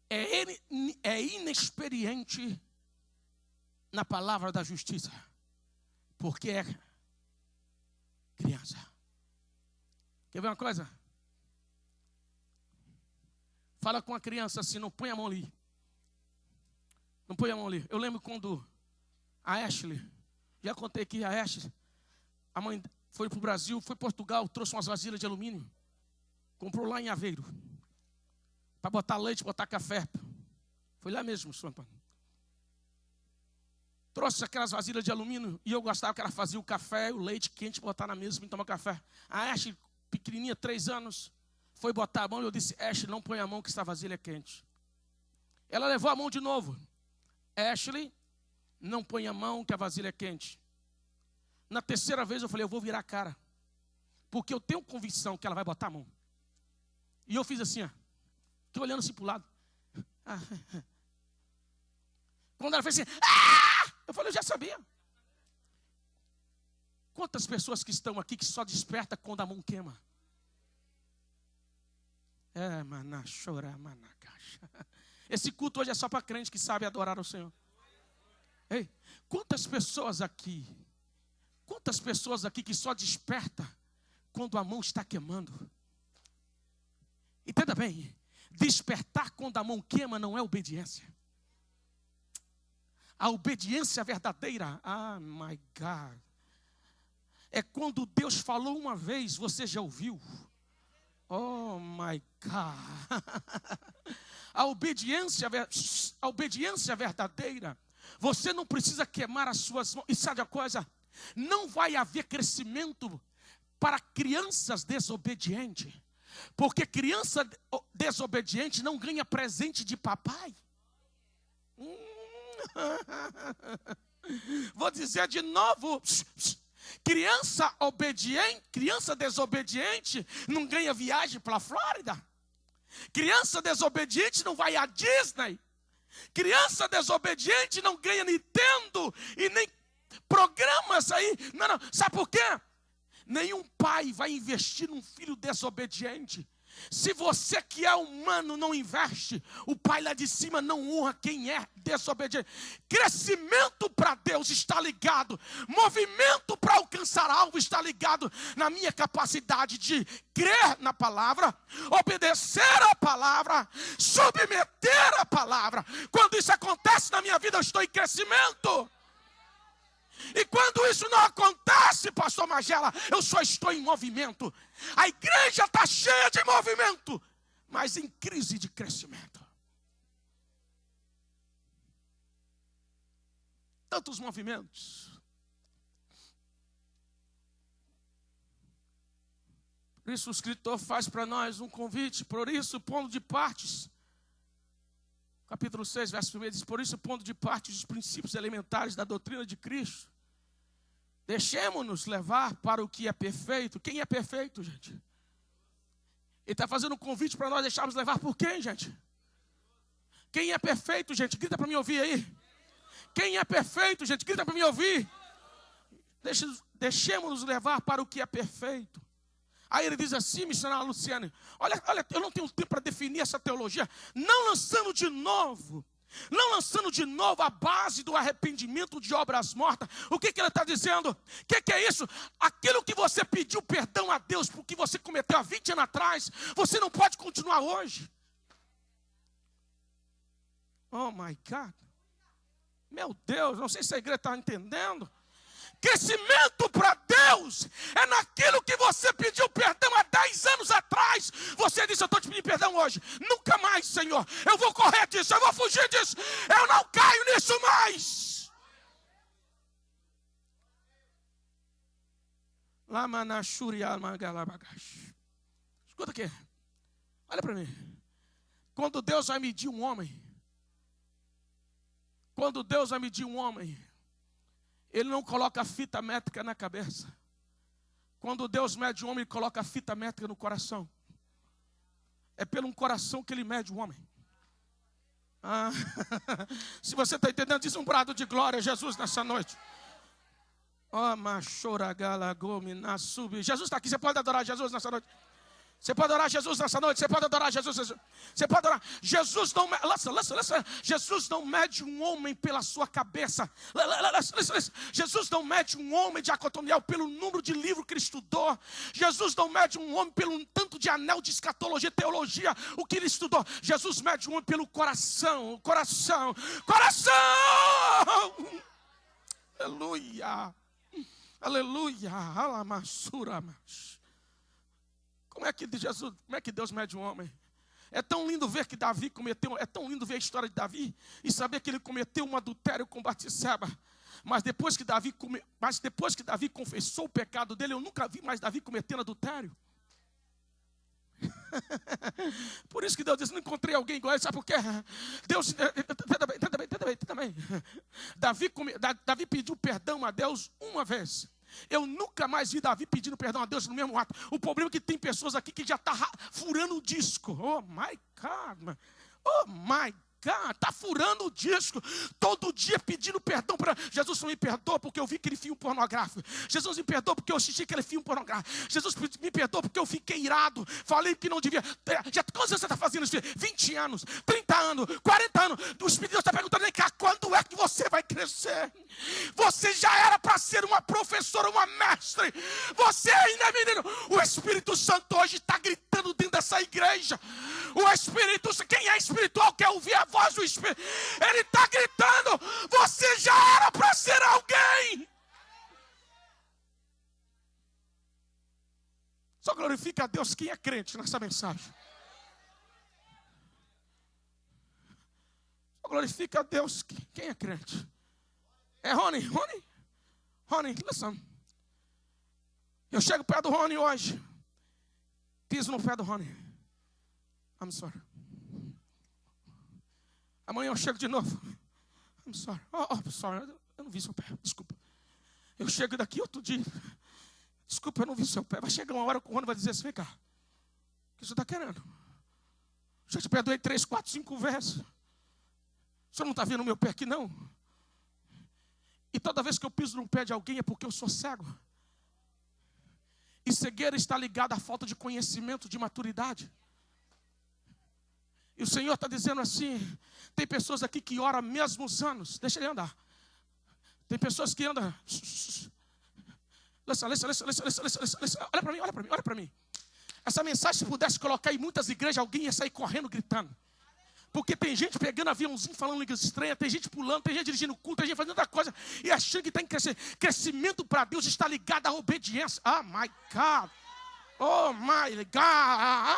é inexperiente na palavra da justiça, porque é criança. Quer ver uma coisa? Fala com a criança assim: não põe a mão ali. Não põe a mão ali. Eu lembro quando a Ashley, já contei aqui, a Ashley, a mãe foi para o Brasil, foi para Portugal, trouxe umas vasilhas de alumínio, comprou lá em Aveiro, para botar leite, botar café. Foi lá mesmo, São Antônio. trouxe aquelas vasilhas de alumínio e eu gostava que ela fazia o café, o leite quente, botar na mesa para tomar café. A Ashley, pequenininha, 3 anos, foi botar a mão e eu disse: Ashley, não põe a mão que essa vasilha é quente. Ela levou a mão de novo. Ashley, não põe a mão que a vasilha é quente. Na terceira vez eu falei: eu vou virar a cara, porque eu tenho convicção que ela vai botar a mão. E eu fiz assim, ó, fiquei olhando assim para o lado. Quando ela fez assim, eu falei: eu já sabia. Quantas pessoas que estão aqui que só desperta quando a mão queima? Esse culto hoje é só para crente que sabe adorar o Senhor. Ei, quantas pessoas aqui que só desperta quando a mão está queimando? Entenda bem, despertar quando a mão queima não é obediência. A obediência verdadeira, my God, é quando Deus falou uma vez, você já ouviu. Oh my God. A obediência verdadeira, você não precisa queimar as suas mãos. E sabe a coisa? Não vai haver crescimento para crianças desobedientes, porque criança desobediente não ganha presente de papai. Vou dizer de novo: criança desobediente não ganha viagem para a Flórida. Criança desobediente não vai à Disney. Criança desobediente não ganha Nintendo e nem programas aí. Não. Sabe por quê? Nenhum pai vai investir num filho desobediente. Se você que é humano não investe, o pai lá de cima não honra quem é desobediente. Crescimento para Deus está ligado, movimento para alcançar algo está ligado na minha capacidade de crer na palavra, obedecer a palavra, submeter a palavra. Quando isso acontece na minha vida, eu estou em crescimento. E quando isso não acontece, pastor Magela, eu só estou em movimento. A igreja está cheia de movimento, mas em crise de crescimento. Tantos movimentos. Por isso o escritor faz para nós um convite. Por isso, pondo de partes, capítulo 6, verso 1, diz: por isso, pondo de parte os princípios elementares da doutrina de Cristo, deixemos-nos levar para o que é perfeito. Quem é perfeito, gente? Ele está fazendo um convite para nós deixarmos levar por quem, gente? Quem é perfeito, gente? Grita para mim ouvir aí. Quem é perfeito, gente? Grita para mim ouvir. Deixemos-nos levar para o que é perfeito. Aí ele diz assim, missionária Luciane: olha, eu não tenho tempo para definir essa teologia. Não lançando de novo a base do arrependimento de obras mortas. O que ele está dizendo? O que é isso? Aquilo que você pediu perdão a Deus porque você cometeu há 20 anos atrás, você não pode continuar hoje. Oh my God. Meu Deus, não sei se a igreja está entendendo. Crescimento para Deus é naquilo que você pediu perdão há 10 anos atrás. Você disse: eu estou te pedindo perdão hoje. Nunca mais, Senhor. Eu vou correr disso, eu vou fugir disso. Eu não caio nisso mais. Escuta aqui. Olha para mim. Quando Deus vai medir um homem, Ele não coloca a fita métrica na cabeça. Quando Deus mede um homem, Ele coloca a fita métrica no coração. É pelo coração que Ele mede o homem. Se você está entendendo, diz um brado de glória a Jesus nessa noite. Jesus está aqui, você pode adorar Jesus nessa noite. Você pode adorar Jesus nessa noite. Você pode adorar Jesus. Você pode adorar. Jesus não mede um homem pela sua cabeça. Jesus não mede um homem de acotoniel pelo número de livro que ele estudou. Jesus não mede um homem pelo tanto de anel de escatologia, teologia, o que ele estudou. Jesus mede um homem pelo coração. Coração. Aleluia. Aleluia. Alamassuramas. Como é que Deus mede um homem? É tão lindo ver que Davi cometeu, é tão lindo ver a história de Davi e saber que ele cometeu um adultério com Batseba. Mas depois que Davi confessou o pecado dele, eu nunca vi mais Davi cometendo adultério. Por isso que Deus disse, não encontrei alguém igual a ele. Sabe por quê? Deus, entenda bem. Davi pediu perdão a Deus uma vez. Eu nunca mais vi Davi pedindo perdão a Deus no mesmo ato. O problema é que tem pessoas aqui que já estão furando o disco. Oh my God, oh my God. Está furando o disco, todo dia pedindo perdão para Jesus. Me perdoa porque eu vi aquele filme pornográfico. Jesus, me perdoa porque eu assisti aquele filme pornográfico. Jesus, me perdoa porque eu fiquei irado, falei que não devia. Quantos anos você está fazendo isso? 20 anos, 30 anos, 40 anos. O Espírito de Deus está perguntando, vem cá, quando é que você vai crescer? Você já era para ser uma professora, uma mestre. Você ainda é menino. O Espírito Santo hoje está gritando dentro dessa igreja. O Espírito, quem é espiritual quer ouvir a voz do Espírito. Ele está gritando, você já era para ser alguém. Só glorifica a Deus quem é crente nessa mensagem. Só glorifica a Deus quem é crente. É Rony, listen. Eu chego perto do Rony hoje. Piso no pé do Rony. I'm sorry. Amanhã eu chego de novo. I'm sorry. Sorry. Eu não vi seu pé. Desculpa. Eu chego daqui outro dia. Desculpa, eu não vi seu pé. Vai chegar uma hora que o Rony vai dizer assim, vem cá. O que você está querendo? Já te perdoei 3, 4, 5 vezes. O senhor não está vendo o meu pé aqui, não? E toda vez que eu piso no pé de alguém é porque eu sou cego. E cegueira está ligada à falta de conhecimento, de maturidade. E o Senhor está dizendo assim, tem pessoas aqui que oram mesmo os anos. Deixa ele andar. Tem pessoas que andam. Listen. Olha para mim. Essa mensagem, se pudesse colocar em muitas igrejas, alguém ia sair correndo, gritando. Porque tem gente pegando aviãozinho, falando línguas estranhas, tem gente pulando, tem gente dirigindo culto, tem gente fazendo outra coisa, e achando que tem que crescer. Crescimento para Deus está ligado à obediência. Oh my God. Oh my God.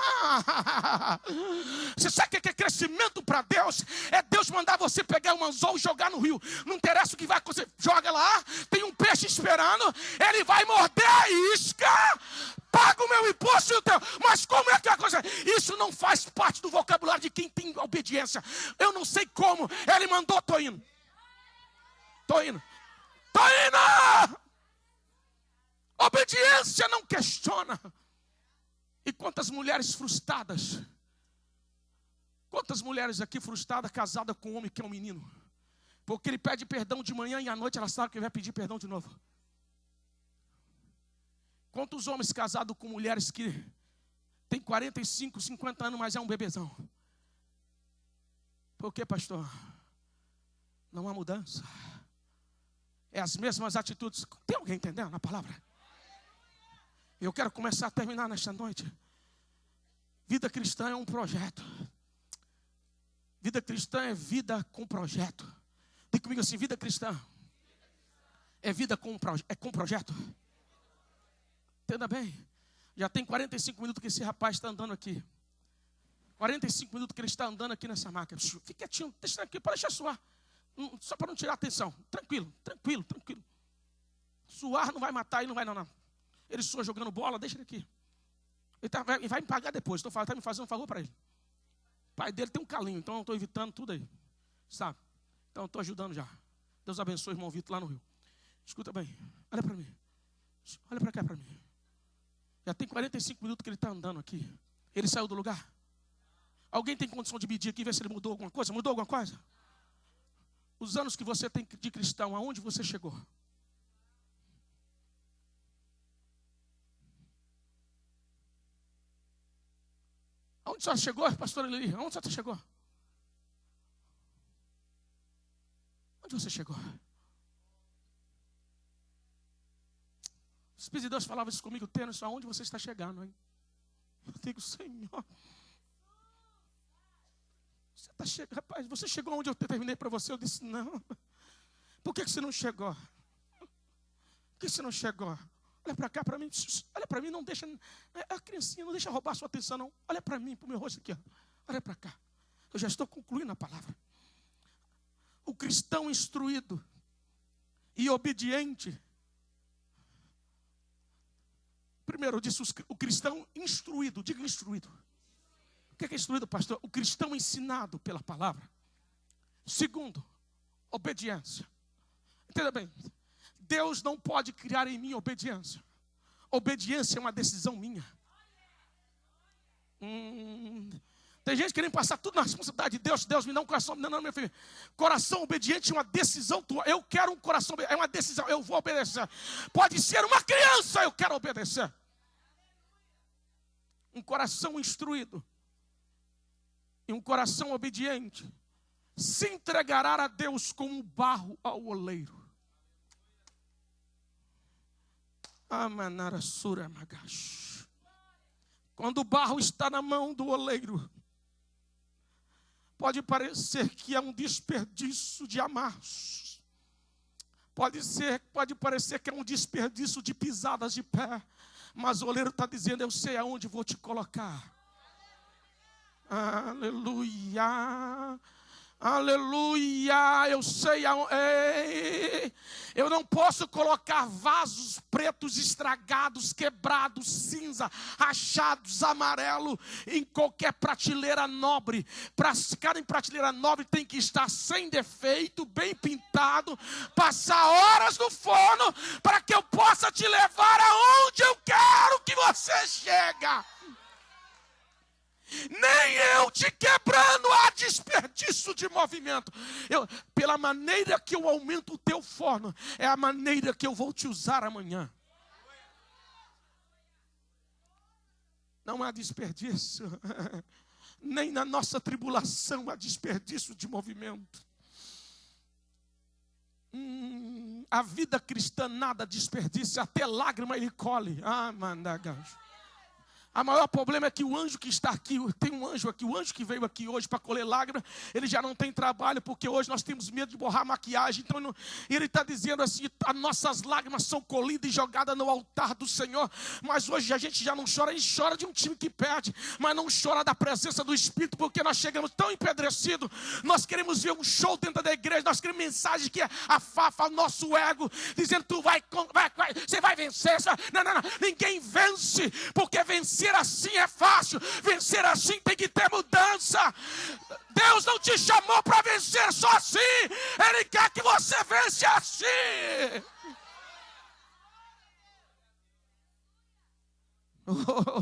Você sabe o que é crescimento para Deus? É Deus mandar você pegar um anzol e jogar no rio. Não interessa o que vai acontecer. Joga lá, tem um peixe esperando, ele vai morder a isca. Paga o meu imposto e o teu. Mas como é que é a coisa? Isso não faz parte do vocabulário de quem tem obediência. Eu não sei como. Ele mandou, tô indo. Obediência não questiona. E quantas mulheres frustradas? Quantas mulheres aqui frustradas, casadas com um homem que é um menino? Porque ele pede perdão de manhã e à noite ela sabe que vai pedir perdão de novo. Quantos homens casados com mulheres que têm 45, 50 anos, mas é um bebezão? Por quê, pastor? Não há mudança. É as mesmas atitudes. Tem alguém entendendo a palavra? Eu quero começar a terminar nesta noite. Vida cristã é um projeto. Vida cristã é vida com projeto. Diga comigo assim, vida cristã é vida com projeto. Entenda bem. Já tem 45 minutos que esse rapaz está andando aqui. 45 minutos que ele está andando aqui nessa máquina. Fique quietinho, deixa aqui, pode deixar suar. Só para não tirar a atenção. Tranquilo. Suar não vai matar, ele não vai não. Ele sua jogando bola, deixa ele aqui. Ele vai me pagar depois. Está me fazendo um favor para ele. O pai dele tem um calinho, então eu estou evitando tudo aí. Sabe? Então eu estou ajudando já. Deus abençoe o irmão Vitor lá no Rio. Escuta bem, olha para mim. Olha para cá para mim. Já tem 45 minutos que ele está andando aqui. Ele saiu do lugar? Alguém tem condição de medir aqui, ver se ele mudou alguma coisa? Mudou alguma coisa? Os anos que você tem de cristão, aonde você chegou? Aonde você chegou, pastor Eli? Aonde você chegou? Onde você chegou? O Espírito de Deus falava isso comigo, tendo isso, aonde você está chegando, hein? Eu digo, Senhor, você está chegando, rapaz, você chegou onde eu terminei para você? Eu disse, não. Por que você não chegou? Por que você não chegou? Olha para cá, para mim, olha para mim, não deixa, a criancinha, não deixa roubar a sua atenção, não. Olha para mim, para o meu rosto aqui, ó. Olha para cá. Eu já estou concluindo a palavra. O cristão instruído e obediente. Primeiro, eu disse o cristão instruído. Diga instruído. O que é instruído, pastor? O cristão ensinado pela palavra. Segundo, obediência. Entenda bem. Deus não pode criar em mim obediência. Obediência é uma decisão minha. Tem gente querendo passar tudo na responsabilidade de Deus. Deus me dá um coração. Não, meu filho. Coração obediente é uma decisão tua. Eu quero um coração obediente. É uma decisão. Eu vou obedecer. Pode ser uma criança. Eu quero obedecer. Um coração instruído e um coração obediente se entregará a Deus como barro ao oleiro. Amanarasura magash. Quando o barro está na mão do oleiro, pode parecer que é um desperdício de amassos. Pode parecer que é um desperdício de pisadas de pé. Mas o oleiro está dizendo, eu sei aonde vou te colocar. Aleluia. Aleluia, eu sei, eu não posso colocar vasos pretos estragados, quebrados, cinza, rachados, amarelo em qualquer prateleira nobre. Para ficar em prateleira nobre tem que estar sem defeito, bem pintado, passar horas no forno para que eu possa te levar aonde eu quero que você chegue. Nem eu te quebrando há desperdício de movimento. Pela maneira que eu aumento o teu forno, é a maneira que eu vou te usar amanhã. Não há desperdício. Nem na nossa tribulação há desperdício de movimento. A vida cristã nada desperdiça, até lágrima ele colhe. Mandagajo. O maior problema é que o anjo que está aqui, tem um anjo aqui, o anjo que veio aqui hoje para colher lágrimas, ele já não tem trabalho, porque hoje nós temos medo de borrar maquiagem. Então ele está dizendo assim, as nossas lágrimas são colhidas e jogadas no altar do Senhor. Mas hoje a gente já não chora, a gente chora de um time que perde, mas não chora da presença do Espírito, porque nós chegamos tão empedrecidos. Nós queremos ver um show dentro da igreja, nós queremos mensagem que afafa o nosso ego, dizendo, você vai vencer. Não, ninguém vence, porque vencer assim é fácil, vencer assim tem que ter mudança. Deus não te chamou para vencer só assim, Ele quer que você vence assim.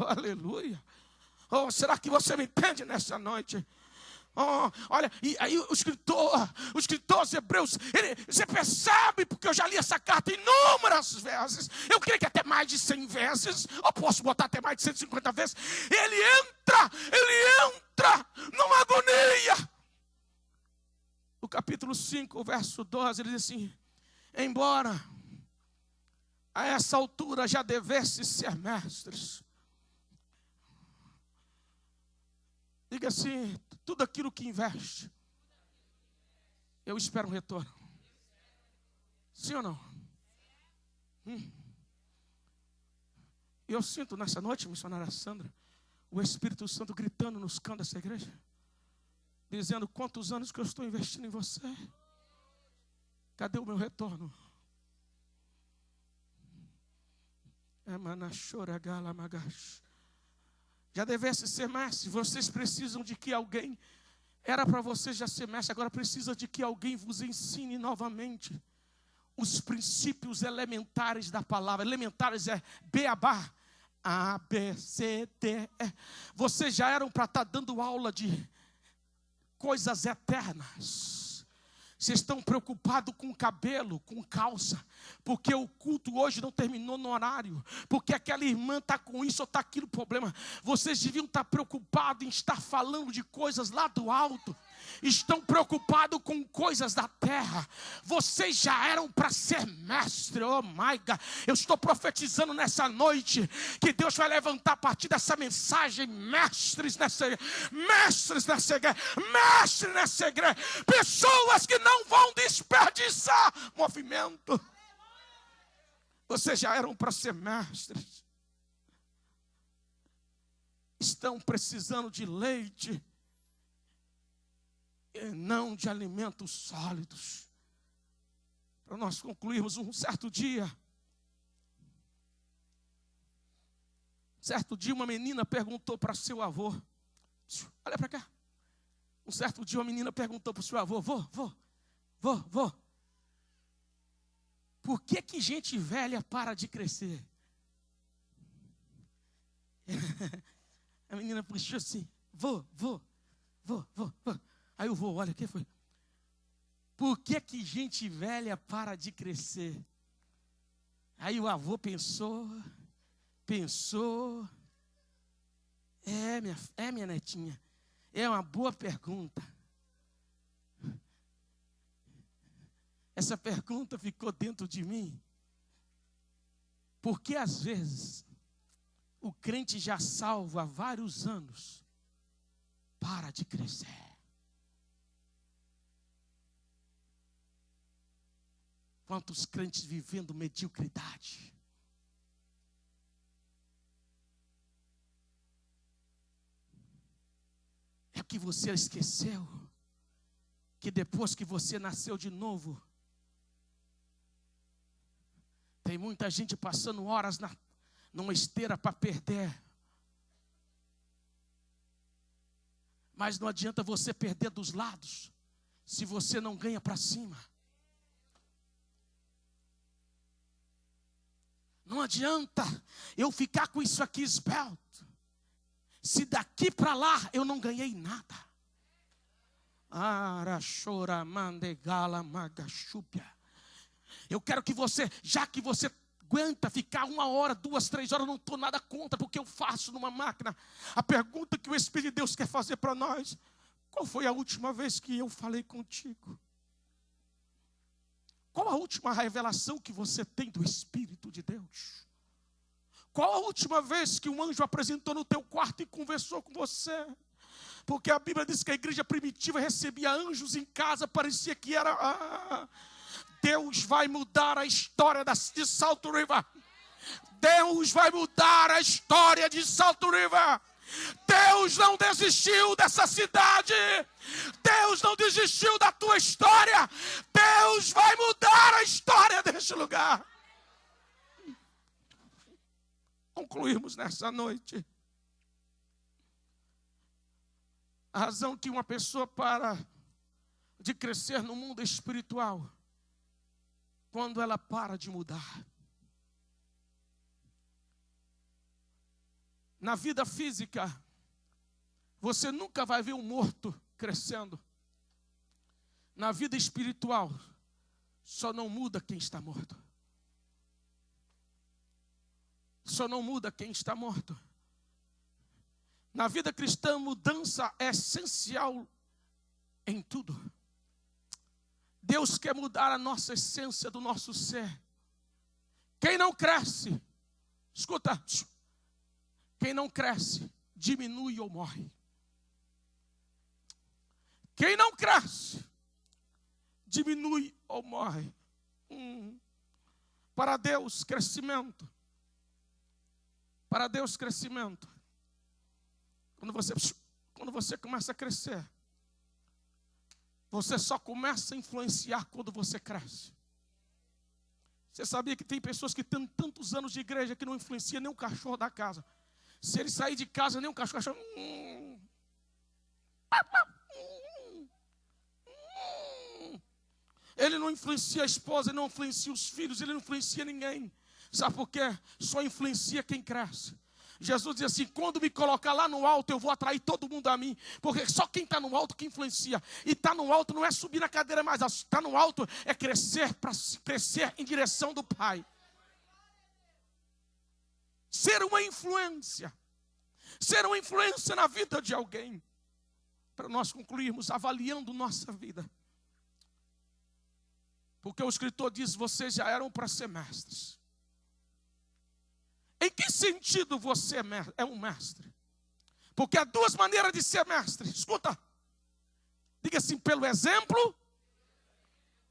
Aleluia. Será que você me entende nessa noite? Olha, e aí o escritor aos Hebreus, você percebe, porque eu já li essa carta inúmeras vezes, eu creio que até mais de 100 vezes, ou posso botar até mais de 150 vezes, ele entra numa agonia. No capítulo 5, verso 12, ele diz assim, embora a essa altura já devesse ser mestres. Diga assim, tudo aquilo que investe, eu espero um retorno. Sim ou não? Eu sinto nessa noite, missionária Sandra, o Espírito Santo gritando nos cantos dessa igreja, dizendo, quantos anos que eu estou investindo em você? Cadê o meu retorno? Já devesse ser mestre. Vocês precisam de que alguém, era para vocês já ser mestre, agora precisa de que alguém vos ensine novamente os princípios elementares da palavra. Elementares é beabá, A, B, C, D, E. Vocês já eram para estar dando aula de coisas eternas. Vocês estão preocupados com cabelo, com calça, porque o culto hoje não terminou no horário, porque aquela irmã está com isso ou está aquilo problema. Vocês deviam estar preocupados em estar falando de coisas lá do alto. Estão preocupados com coisas da terra. Vocês já eram para ser mestre. Oh my God. Eu estou profetizando nessa noite que Deus vai levantar a partir dessa mensagem mestres nessa igreja, pessoas que não vão desperdiçar movimento. Vocês já eram para ser mestres. Estão precisando de leite e não de alimentos sólidos. Para nós concluirmos, um certo dia, uma menina perguntou para seu avô, olha para cá. Um certo dia uma menina perguntou para o seu avô, vô, por que gente velha para de crescer? A menina puxou assim, vô. Aí o vô, olha, o que foi? Por que gente velha para de crescer? Aí o avô pensou, minha netinha, é uma boa pergunta. Essa pergunta ficou dentro de mim, porque às vezes o crente já salvo há vários anos para de crescer. Quantos crentes vivendo mediocridade? É que você esqueceu que depois que você nasceu de novo, tem muita gente passando horas numa esteira para perder. Mas não adianta você perder dos lados, se você não ganha para cima. Não adianta eu ficar com isso aqui esbelto, se daqui para lá eu não ganhei nada. Eu quero que você, já que você aguenta ficar 1 hora, 2, 3 horas, não estou nada contra, porque eu faço numa máquina. A pergunta que o Espírito de Deus quer fazer para nós: qual foi a última vez que eu falei contigo? Qual a última revelação que você tem do Espírito de Deus? Qual a última vez que um anjo apresentou no teu quarto e conversou com você? Porque a Bíblia diz que a igreja primitiva recebia anjos em casa, parecia que era... Deus vai mudar a história de Salt River. Deus vai mudar a história de Salt River. Deus não desistiu dessa cidade. Deus não desistiu da tua história. Deus vai mudar a história deste lugar. Concluirmos nessa noite. A razão que uma pessoa para de crescer no mundo espiritual, quando ela para de mudar. Na vida física, você nunca vai ver um morto crescendo. Na vida espiritual, só não muda quem está morto. Só não muda quem está morto. Na vida cristã, mudança é essencial em tudo. Deus quer mudar a nossa essência do nosso ser. Quem não cresce, escuta, quem não cresce, diminui ou morre. Quem não cresce, diminui ou morre. Para Deus, crescimento. Para Deus, crescimento. Quando você começa a crescer, você só começa a influenciar quando você cresce. Você sabia que tem pessoas que têm tantos anos de igreja que não influencia nem o cachorro da casa. Se ele sair de casa, nem o cachorro... Ele não influencia a esposa, ele não influencia os filhos, ele não influencia ninguém. Sabe por quê? Só influencia quem cresce. Jesus diz assim: quando me colocar lá no alto, eu vou atrair todo mundo a mim. Porque só quem está no alto que influencia. E estar no alto não é subir na cadeira mais alta. Estar no alto é crescer, para crescer em direção do Pai. Ser uma influência. Ser uma influência na vida de alguém. Para nós concluirmos avaliando nossa vida. Porque o escritor diz: vocês já eram para ser mestres. Em que sentido você é um mestre? Porque há duas maneiras de ser mestre. Escuta. Diga assim: pelo exemplo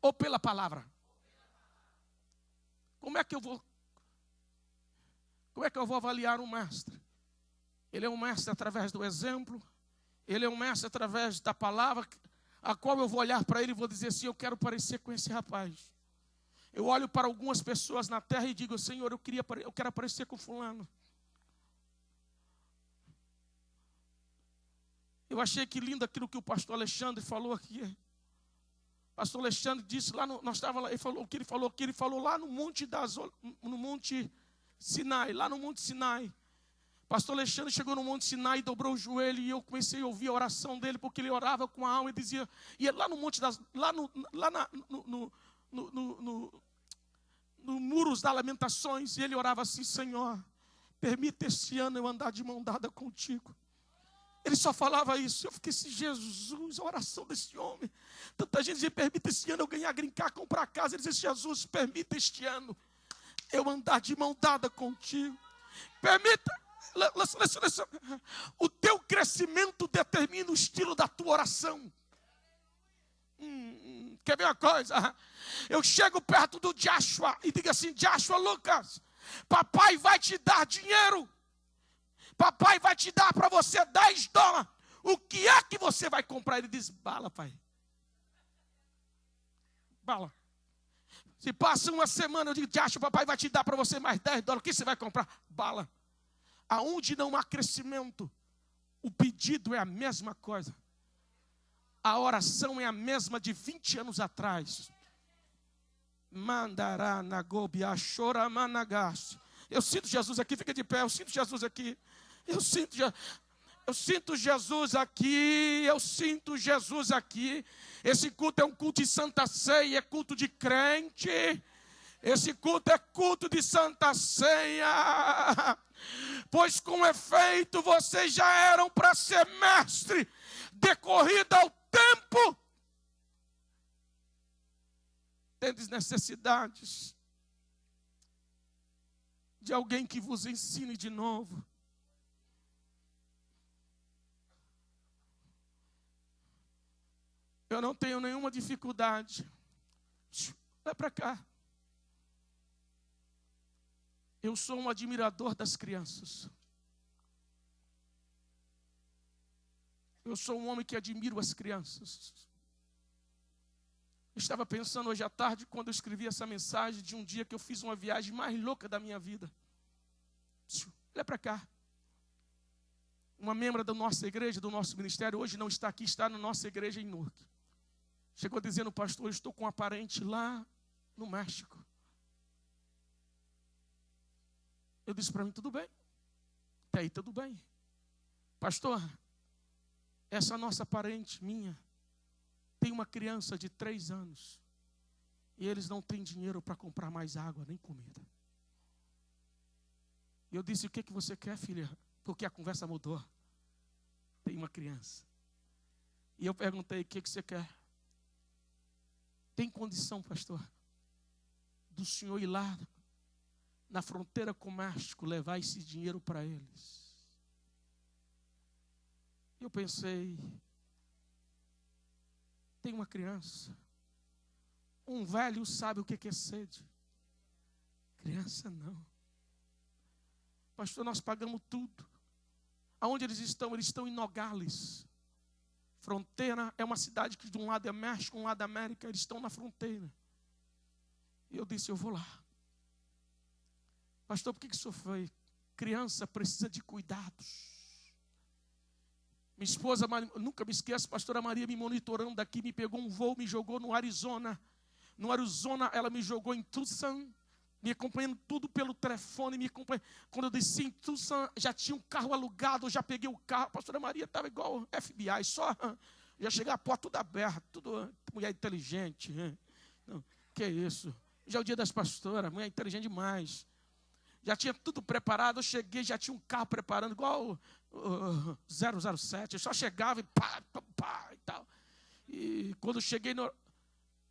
ou pela palavra? Como é que eu vou avaliar um mestre? Ele é um mestre através do exemplo. Ele é um mestre através da palavra, a qual eu vou olhar para ele e vou dizer assim: eu quero parecer com esse rapaz. Eu olho para algumas pessoas na terra e digo, Senhor, eu quero aparecer com fulano. Eu achei que lindo aquilo que o pastor Alexandre falou aqui. O pastor Alexandre disse lá, nós estávamos lá, ele falou o que ele falou lá no Monte Sinai, lá no Monte Sinai. Pastor Alexandre chegou no Monte Sinai, dobrou o joelho e eu comecei a ouvir a oração dele, porque ele orava com a alma e dizia, e lá no Monte no Muros das Lamentações, e ele orava assim, Senhor, permita este ano eu andar de mão dada contigo. Ele só falava isso. Eu fiquei assim, Jesus, a oração desse homem. Tanta gente dizia, permita este ano eu ganhar green card, comprar casa. Ele dizia, Jesus, permita este ano eu andar de mão dada contigo. Permita. O teu crescimento determina o estilo da tua oração. Quer ver uma coisa? Eu chego perto do Joshua e digo assim, Joshua, Lucas, papai vai te dar dinheiro. Papai vai te dar para você $10. O que é que você vai comprar? Ele diz, bala, pai. Bala. Se passa uma semana, eu digo, Joshua, papai vai te dar para você mais $10. O que você vai comprar? Bala. Aonde não há crescimento, o pedido é a mesma coisa. A oração é a mesma de 20 anos atrás. Mandará na gobia, chora managaste. Eu sinto Jesus aqui, fica de pé, eu sinto Jesus aqui. Eu sinto Jesus aqui, eu sinto Jesus aqui. Esse culto é um culto de Santa Ceia, é culto de crente. Esse culto é culto de Santa Ceia. Pois com efeito vocês já eram para ser mestre, decorrido ao tempo. Tendes necessidades de alguém que vos ensine de novo. Eu não tenho nenhuma dificuldade. Vai para cá. Eu sou um admirador das crianças. Eu sou um homem que admiro as crianças. Eu estava pensando hoje à tarde, quando eu escrevi essa mensagem, de um dia que eu fiz uma viagem mais louca da minha vida. Olha para cá. Uma membra da nossa igreja, do nosso ministério, hoje não está aqui, está na nossa igreja em Newark. Chegou dizendo, pastor, eu estou com um parente lá no México. Eu disse para mim, tudo bem. Até aí tudo bem. Pastor, essa nossa parente minha tem uma criança de 3 anos. E eles não têm dinheiro para comprar mais água, nem comida. E eu disse, o que você quer, filha? Porque a conversa mudou. Tem uma criança. E eu perguntei, o que você quer? Tem condição, pastor, do senhor ir lá na fronteira com o México, levar esse dinheiro para eles? Eu pensei, tem uma criança. Um velho sabe o que é sede. Criança não. Pastor, nós pagamos tudo. Aonde eles estão? Eles estão em Nogales. Fronteira é uma cidade que de um lado é México, um lado é América. Eles estão na fronteira. E eu disse, eu vou lá. Pastor, por que isso foi? Criança precisa de cuidados. Minha esposa, nunca me esqueço, pastora Maria me monitorando daqui, me pegou um voo, me jogou no Arizona. No Arizona, ela me jogou em Tucson, me acompanhando tudo pelo telefone, me acompanhando. Quando eu desci em Tucson, já tinha um carro alugado, eu já peguei o carro. A pastora Maria estava igual FBI, só já cheguei a porta tudo aberta, tudo mulher inteligente. Não, que isso? Já é o dia das pastoras, mulher inteligente demais. Já tinha tudo preparado, eu cheguei, já tinha um carro preparando, igual 007. Eu só chegava e pá, e tal. E quando eu cheguei,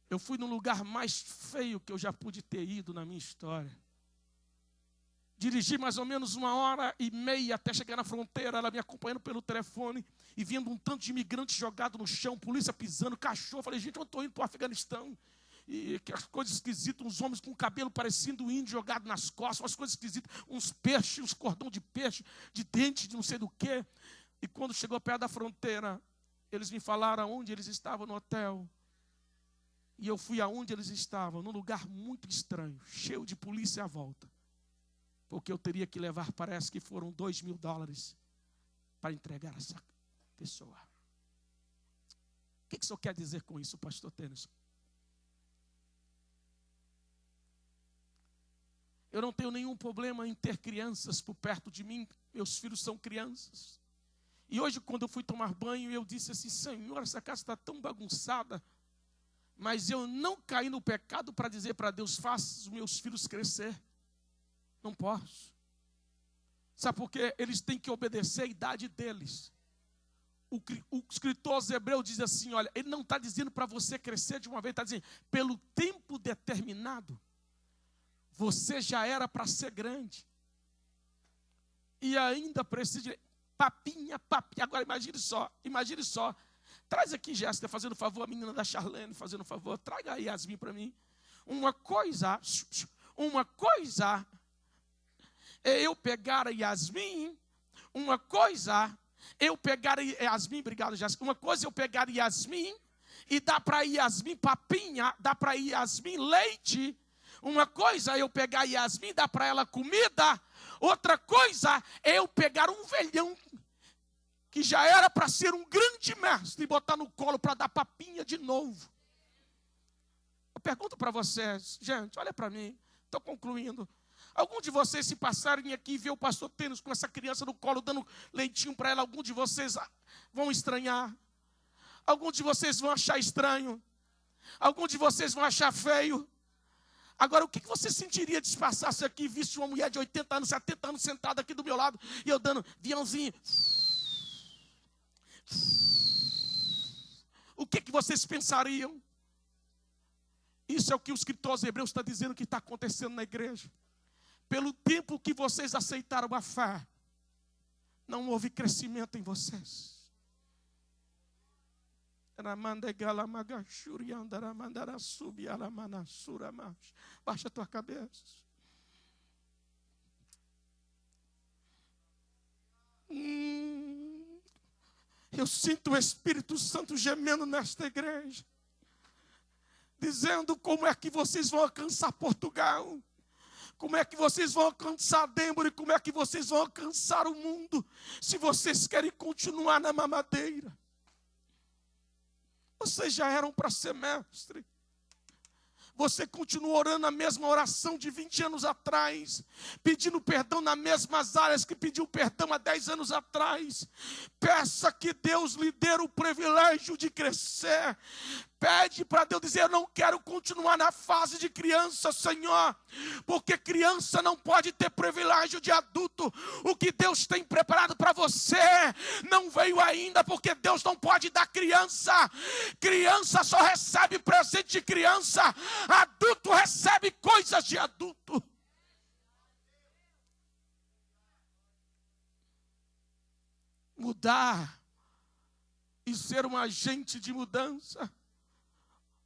eu fui no lugar mais feio que eu já pude ter ido na minha história. Dirigi mais ou menos 1h30 até chegar na fronteira, ela me acompanhando pelo telefone e vendo um tanto de imigrantes jogados no chão, polícia pisando, cachorro. Falei, gente, eu estou indo para o Afeganistão. E aquelas coisas esquisitas, uns homens com cabelo parecendo índio jogado nas costas, umas coisas esquisitas, uns peixes, uns cordão de peixe, de dente, de não sei do quê. E quando chegou perto da fronteira, eles me falaram onde eles estavam no hotel. E eu fui aonde eles estavam, num lugar muito estranho, cheio de polícia à volta. Porque eu teria que levar, parece que foram $2.000 para entregar essa pessoa. O que o senhor quer dizer com isso, pastor Tênis? Eu não tenho nenhum problema em ter crianças por perto de mim. Meus filhos são crianças. E hoje, quando eu fui tomar banho, eu disse assim: Senhor, essa casa está tão bagunçada. Mas eu não caí no pecado para dizer para Deus: faça os meus filhos crescer. Não posso. Sabe por quê? Eles têm que obedecer à idade deles. O escritor aos Hebreus diz assim: olha, ele não está dizendo para você crescer de uma vez, está dizendo, pelo tempo determinado, você já era para ser grande. E ainda precisa de papinha. Agora imagine só. Traz aqui, Jéssica, fazendo favor, a menina da Charlene, fazendo favor, traga a Yasmin para mim. Uma coisa é eu pegar a Yasmin, obrigado, Jéssica. Uma coisa é eu pegar a Yasmin e dar para a Yasmin papinha, dar para a Yasmin leite. Uma coisa é eu pegar a Yasmin e dar para ela comida. Outra coisa é eu pegar um velhão que já era para ser um grande mestre e botar no colo para dar papinha de novo. Eu pergunto para vocês, gente, olha para mim, estou concluindo. Algum de vocês, se passarem aqui e ver o pastor Tênis com essa criança no colo, dando leitinho para ela, algum de vocês vão estranhar. Algum de vocês vão achar estranho. Algum de vocês vão achar feio. Agora, o que você sentiria de se passasse aqui e visse uma mulher de 80 anos, 70 anos sentada aqui do meu lado e eu dando aviãozinho? O que vocês pensariam? Isso é o que o escritor aos Hebreus está dizendo que está acontecendo na igreja. Pelo tempo que vocês aceitaram a fé, não houve crescimento em vocês. Baixa a tua cabeça. Eu sinto o Espírito Santo gemendo nesta igreja, dizendo como é que vocês vão alcançar Portugal, como é que vocês vão alcançar Denver, como é que vocês vão alcançar o mundo, se vocês querem continuar na mamadeira. Vocês já eram para ser mestre. Você continua orando a mesma oração de 20 anos atrás, pedindo perdão nas mesmas áreas que pediu perdão há 10 anos atrás. Peça que Deus lhe dê o privilégio de crescer. Pede para Deus dizer: eu não quero continuar na fase de criança, Senhor, porque criança não pode ter privilégio de adulto. O que Deus tem preparado para você não veio ainda, porque Deus não pode dar criança. Criança só recebe presente de criança, adulto recebe coisas de adulto. Mudar e ser um agente de mudança.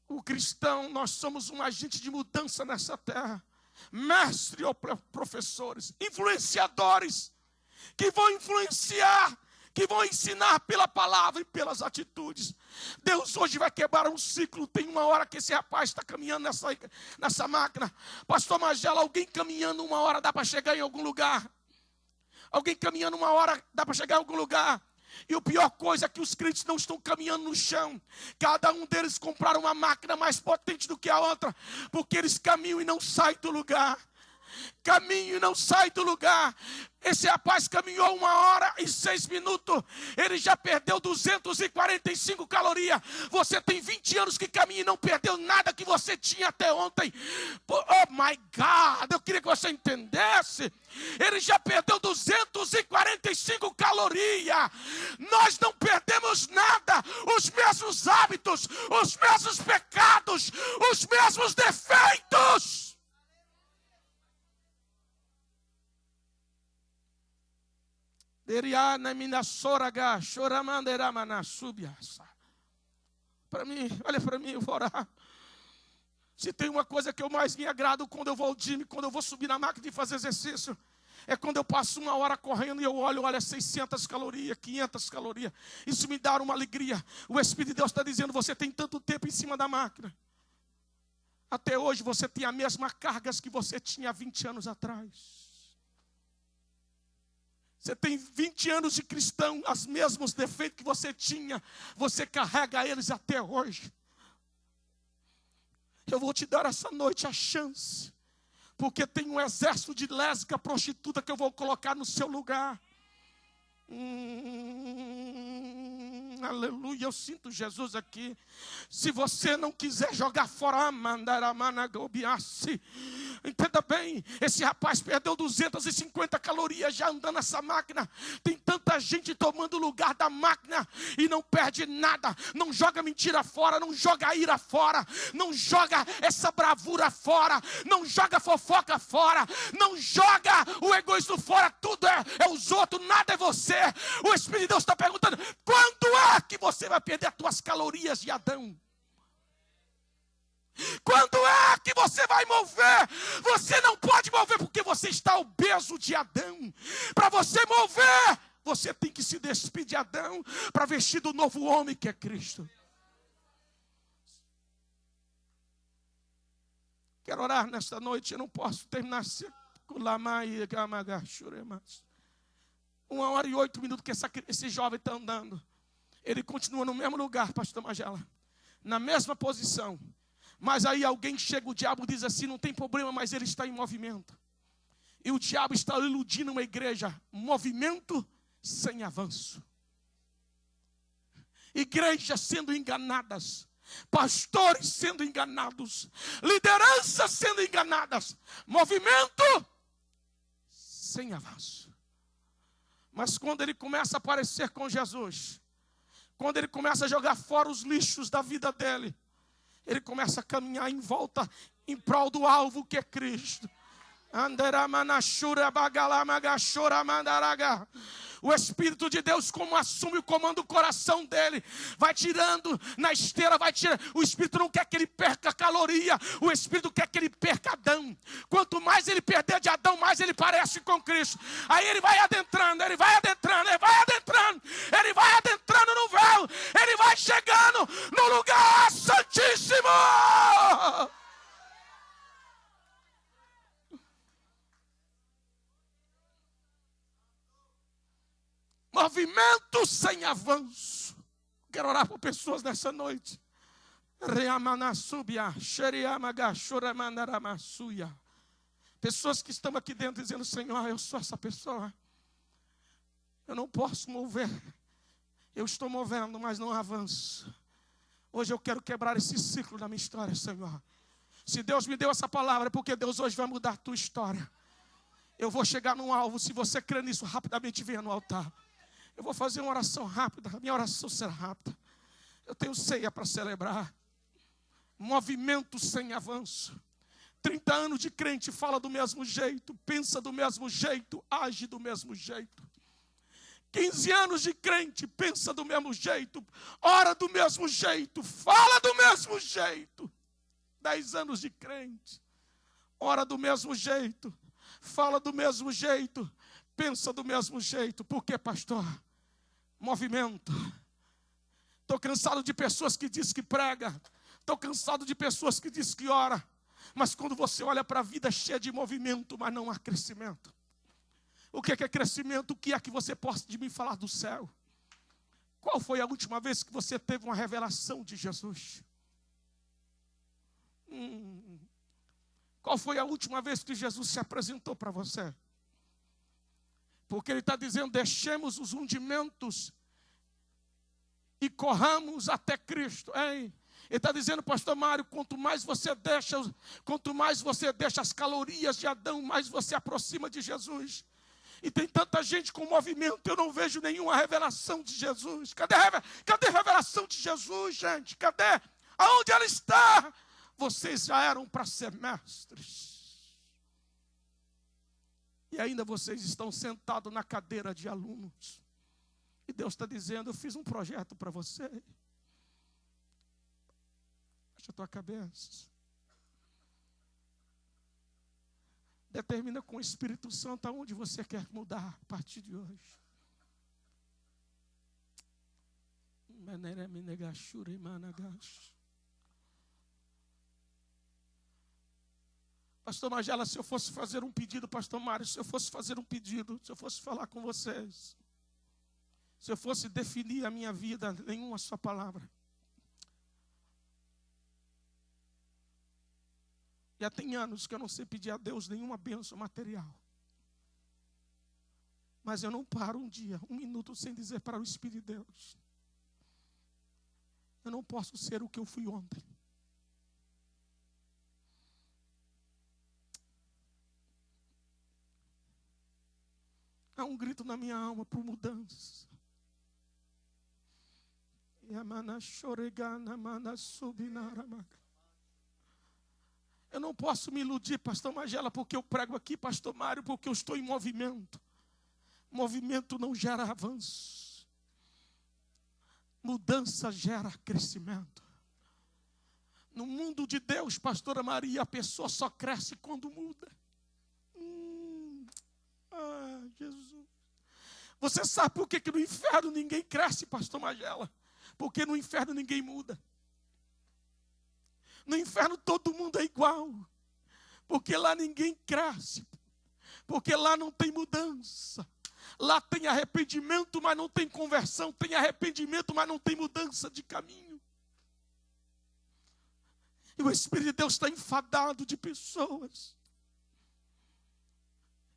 O cristão, nós somos um agente de mudança nessa terra. Mestres ou professores, influenciadores, que vão influenciar, que vão ensinar pela palavra e pelas atitudes. Deus hoje vai quebrar um ciclo. Tem uma hora que esse rapaz está caminhando nessa máquina. Pastor Magela, alguém caminhando uma hora dá para chegar em algum lugar. Alguém caminhando uma hora dá para chegar em algum lugar. E a pior coisa é que os crentes não estão caminhando no chão. Cada um deles compraram uma máquina mais potente do que a outra, porque eles caminham e não saem do lugar. Caminho e não sai do lugar. Esse rapaz caminhou 1h06, ele já perdeu 245 calorias. Você tem 20 anos que caminha e não perdeu nada que você tinha até ontem. Oh my God, eu queria que você entendesse. Ele já perdeu 245 calorias. Nós não perdemos nada. Os mesmos hábitos, os mesmos pecados, os mesmos defeitos. Para mim, olha para mim, eu vou orar. Se tem uma coisa que eu mais me agrado quando eu vou ao gym, quando eu vou subir na máquina e fazer exercício, é quando eu passo 1 hora correndo e eu olho, olha, 600 calorias, 500 calorias. Isso me dá uma alegria. O Espírito de Deus está dizendo: você tem tanto tempo em cima da máquina. Até hoje você tem as mesmas cargas que você tinha há 20 anos atrás. Você tem 20 anos de cristão, os mesmos defeitos que você tinha, você carrega eles até hoje. Eu vou te dar essa noite a chance, porque tem um exército de lésbica prostituta que eu vou colocar no seu lugar. Aleluia, eu sinto Jesus aqui. Se você não quiser jogar fora, entenda bem, esse rapaz perdeu 250 calorias já andando nessa máquina. Tem tanta gente tomando o lugar da máquina e não perde nada. Não joga mentira fora, não joga ira fora, não joga essa bravura fora, não joga fofoca fora, não joga o egoísmo fora. Tudo é os outros, nada é você. O Espírito de Deus está perguntando: quando é que você vai perder as tuas calorias de Adão? Quando é que você vai mover? Você não pode mover porque você está obeso de Adão. Para você mover, você tem que se despir de Adão para vestir do novo homem que é Cristo. Quero orar nesta noite, eu não posso terminar assim. 1h08 que esse jovem está andando. Ele continua no mesmo lugar, pastor Magela, na mesma posição. Mas aí alguém chega, o diabo diz assim: não tem problema, mas ele está em movimento. E o diabo está iludindo uma igreja. Movimento sem avanço. Igrejas sendo enganadas. Pastores sendo enganados. Lideranças sendo enganadas. Movimento sem avanço. Mas quando ele começa a aparecer com Jesus, quando ele começa a jogar fora os lixos da vida dele, ele começa a caminhar em volta, em prol do alvo que é Cristo. O Espírito de Deus, como assume o comando do coração dele, vai tirando na esteira, vai tirando. O Espírito não quer que ele perca caloria, o Espírito quer que ele perca Adão. Quanto mais ele perder de Adão, mais ele parece com Cristo. Aí ele vai adentrando, ele vai adentrando, ele vai adentrando, ele vai adentrando no véu, ele vai chegando no lugar santíssimo. Movimento sem avanço. Quero orar por pessoas nessa noite. Pessoas que estão aqui dentro dizendo: Senhor, eu sou essa pessoa. Eu não posso mover. Eu estou movendo, mas não avanço. Hoje eu quero quebrar esse ciclo da minha história, Senhor. Se Deus me deu essa palavra, é porque Deus hoje vai mudar a tua história. Eu vou chegar num alvo. Se você crê nisso, rapidamente venha no altar. Eu vou fazer uma oração rápida. A minha oração será rápida. Eu tenho ceia para celebrar. Movimento sem avanço. 30 anos de crente, fala do mesmo jeito, pensa do mesmo jeito, age do mesmo jeito. 15 anos de crente, pensa do mesmo jeito, ora do mesmo jeito, fala do mesmo jeito. 10 anos de crente, ora do mesmo jeito, fala do mesmo jeito, pensa do mesmo jeito. Por quê, pastor? Movimento. Estou cansado de pessoas que dizem que prega. Estou cansado de pessoas que dizem que ora. Mas quando você olha para a vida cheia de movimento, mas não há crescimento. O que é crescimento? O que é que você pode me falar do céu? Qual foi a última vez que você teve uma revelação de Jesus? Qual foi a última vez que Jesus se apresentou para você? Porque ele está dizendo: deixemos os ungimentos e corramos até Cristo. Hein? Ele está dizendo, pastor Mário, quanto mais você deixa as calorias de Adão, mais você aproxima de Jesus. E tem tanta gente com movimento, eu não vejo nenhuma revelação de Jesus. Cadê a revelação de Jesus, gente? Cadê? Aonde ela está? Vocês já eram para ser mestres. E ainda vocês estão sentados na cadeira de alunos. E Deus está dizendo: eu fiz um projeto para você. Baixa a tua cabeça. Determina com o Espírito Santo aonde você quer mudar a partir de hoje. Pastor Magela, se eu fosse fazer um pedido, pastor Mário, se eu fosse fazer um pedido, se eu fosse falar com vocês, se eu fosse definir a minha vida, nenhuma só palavra. Já tem anos que eu não sei pedir a Deus nenhuma bênção material. Mas eu não paro um dia, um minuto, sem dizer para o Espírito de Deus: eu não posso ser o que eu fui ontem. Há um grito na minha alma por mudança. Eu não posso me iludir, pastor Magela, porque eu prego aqui, pastor Mário, porque eu estou em movimento. Movimento não gera avanço. Mudança gera crescimento. No mundo de Deus, pastora Maria, a pessoa só cresce quando muda. Jesus. Você sabe por que no inferno ninguém cresce, pastor Magela? Porque no inferno ninguém muda. No inferno todo mundo é igual. Porque lá ninguém cresce. Porque lá não tem mudança. Lá tem arrependimento, mas não tem conversão. Tem arrependimento, mas não tem mudança de caminho. E o Espírito de Deus está enfadado de pessoas.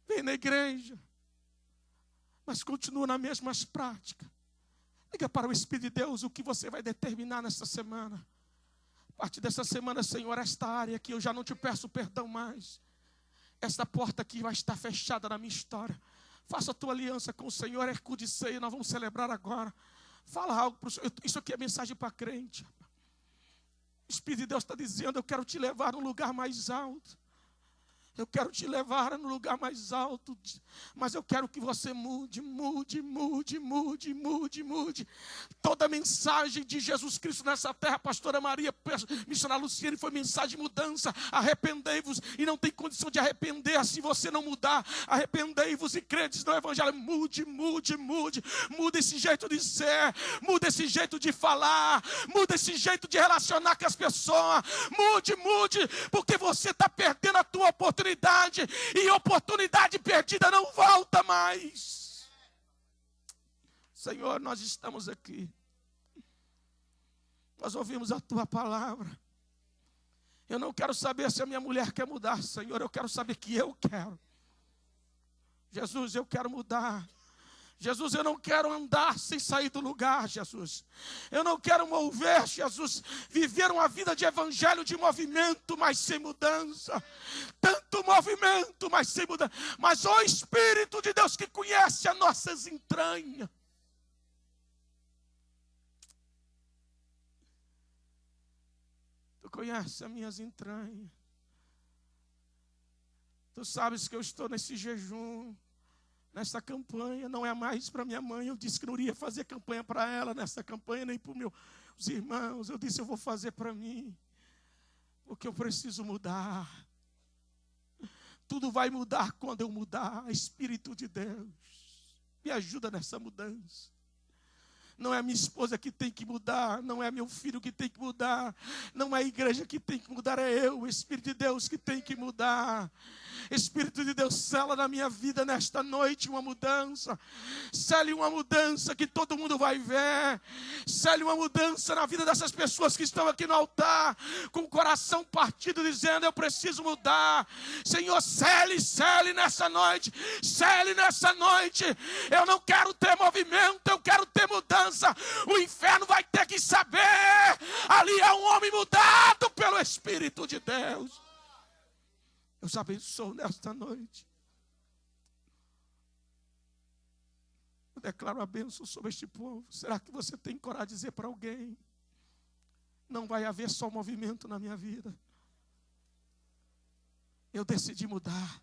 Vem na igreja, mas continua nas mesmas práticas. Liga para o Espírito de Deus o que você vai determinar nessa semana. A partir dessa semana, Senhor, esta área aqui eu já não te peço perdão mais. Esta porta aqui vai estar fechada na minha história. Faça a tua aliança com o Senhor, Hercules de ceia, nós vamos celebrar agora. Fala algo para o Senhor. Isso aqui é mensagem para crente. O Espírito de Deus está dizendo: eu quero te levar a um lugar mais alto. Eu quero te levar no lugar mais alto, mas eu quero que você mude. Toda a mensagem de Jesus Cristo nessa terra, pastora Maria, missionária Luciene, foi mensagem de mudança. Arrependei-vos, e não tem condição de arrepender se você não mudar. Arrependei-vos e crentes no Evangelho. Mude. Muda esse jeito de ser, muda esse jeito de falar, muda esse jeito de relacionar com as pessoas. Mude, porque você está perdendo a tua oportunidade. E oportunidade perdida não volta mais. Senhor, nós estamos aqui. Nós ouvimos a tua palavra. Eu não quero saber se a minha mulher quer mudar, Senhor. Eu quero saber que eu quero. Jesus, eu quero mudar. Jesus, eu não quero andar sem sair do lugar, Jesus. Eu não quero mover, Jesus, viver uma vida de evangelho, de movimento, mas sem mudança. Tanto movimento, mas sem mudança. Mas o Espírito de Deus que conhece as nossas entranhas. Tu conheces as minhas entranhas. Tu sabes que eu estou nesse jejum. Nessa campanha, não é mais para minha mãe. Eu disse que não iria fazer campanha para ela nessa campanha, nem para os meus irmãos. Eu disse: eu vou fazer para mim, porque eu preciso mudar. Tudo vai mudar quando eu mudar. Espírito de Deus, me ajuda nessa mudança. Não é a minha esposa que tem que mudar, não é meu filho que tem que mudar, não é a igreja que tem que mudar, é eu, o Espírito de Deus, que tem que mudar. Espírito de Deus, sela na minha vida nesta noite uma mudança. Sele uma mudança que todo mundo vai ver. Sele uma mudança na vida dessas pessoas que estão aqui no altar, com o coração partido, dizendo: eu preciso mudar. Senhor, sele nessa noite. Sele nessa noite. Eu não quero ter movimento, eu quero ter mudança. O inferno vai ter que saber. Ali é um homem mudado pelo Espírito de Deus. Eu os abençoo nesta noite. Eu declaro a bênção sobre este povo. Será que você tem coragem de dizer para alguém: não vai haver só movimento na minha vida? Eu decidi mudar.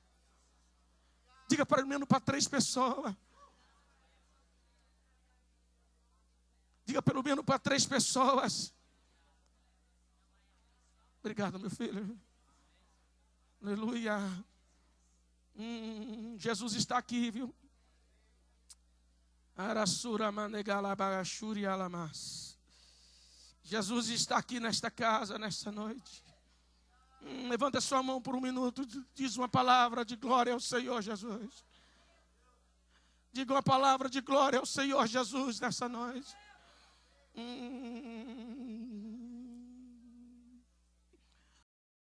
Diga pelo menos para 3 pessoas. Diga pelo menos para 3 pessoas. Obrigado, meu filho. Aleluia. Jesus está aqui, viu? Jesus está aqui nesta casa, nesta noite. Levanta sua mão por um minuto, diz uma palavra de glória ao Senhor Jesus. Diga uma palavra de glória ao Senhor Jesus nessa noite.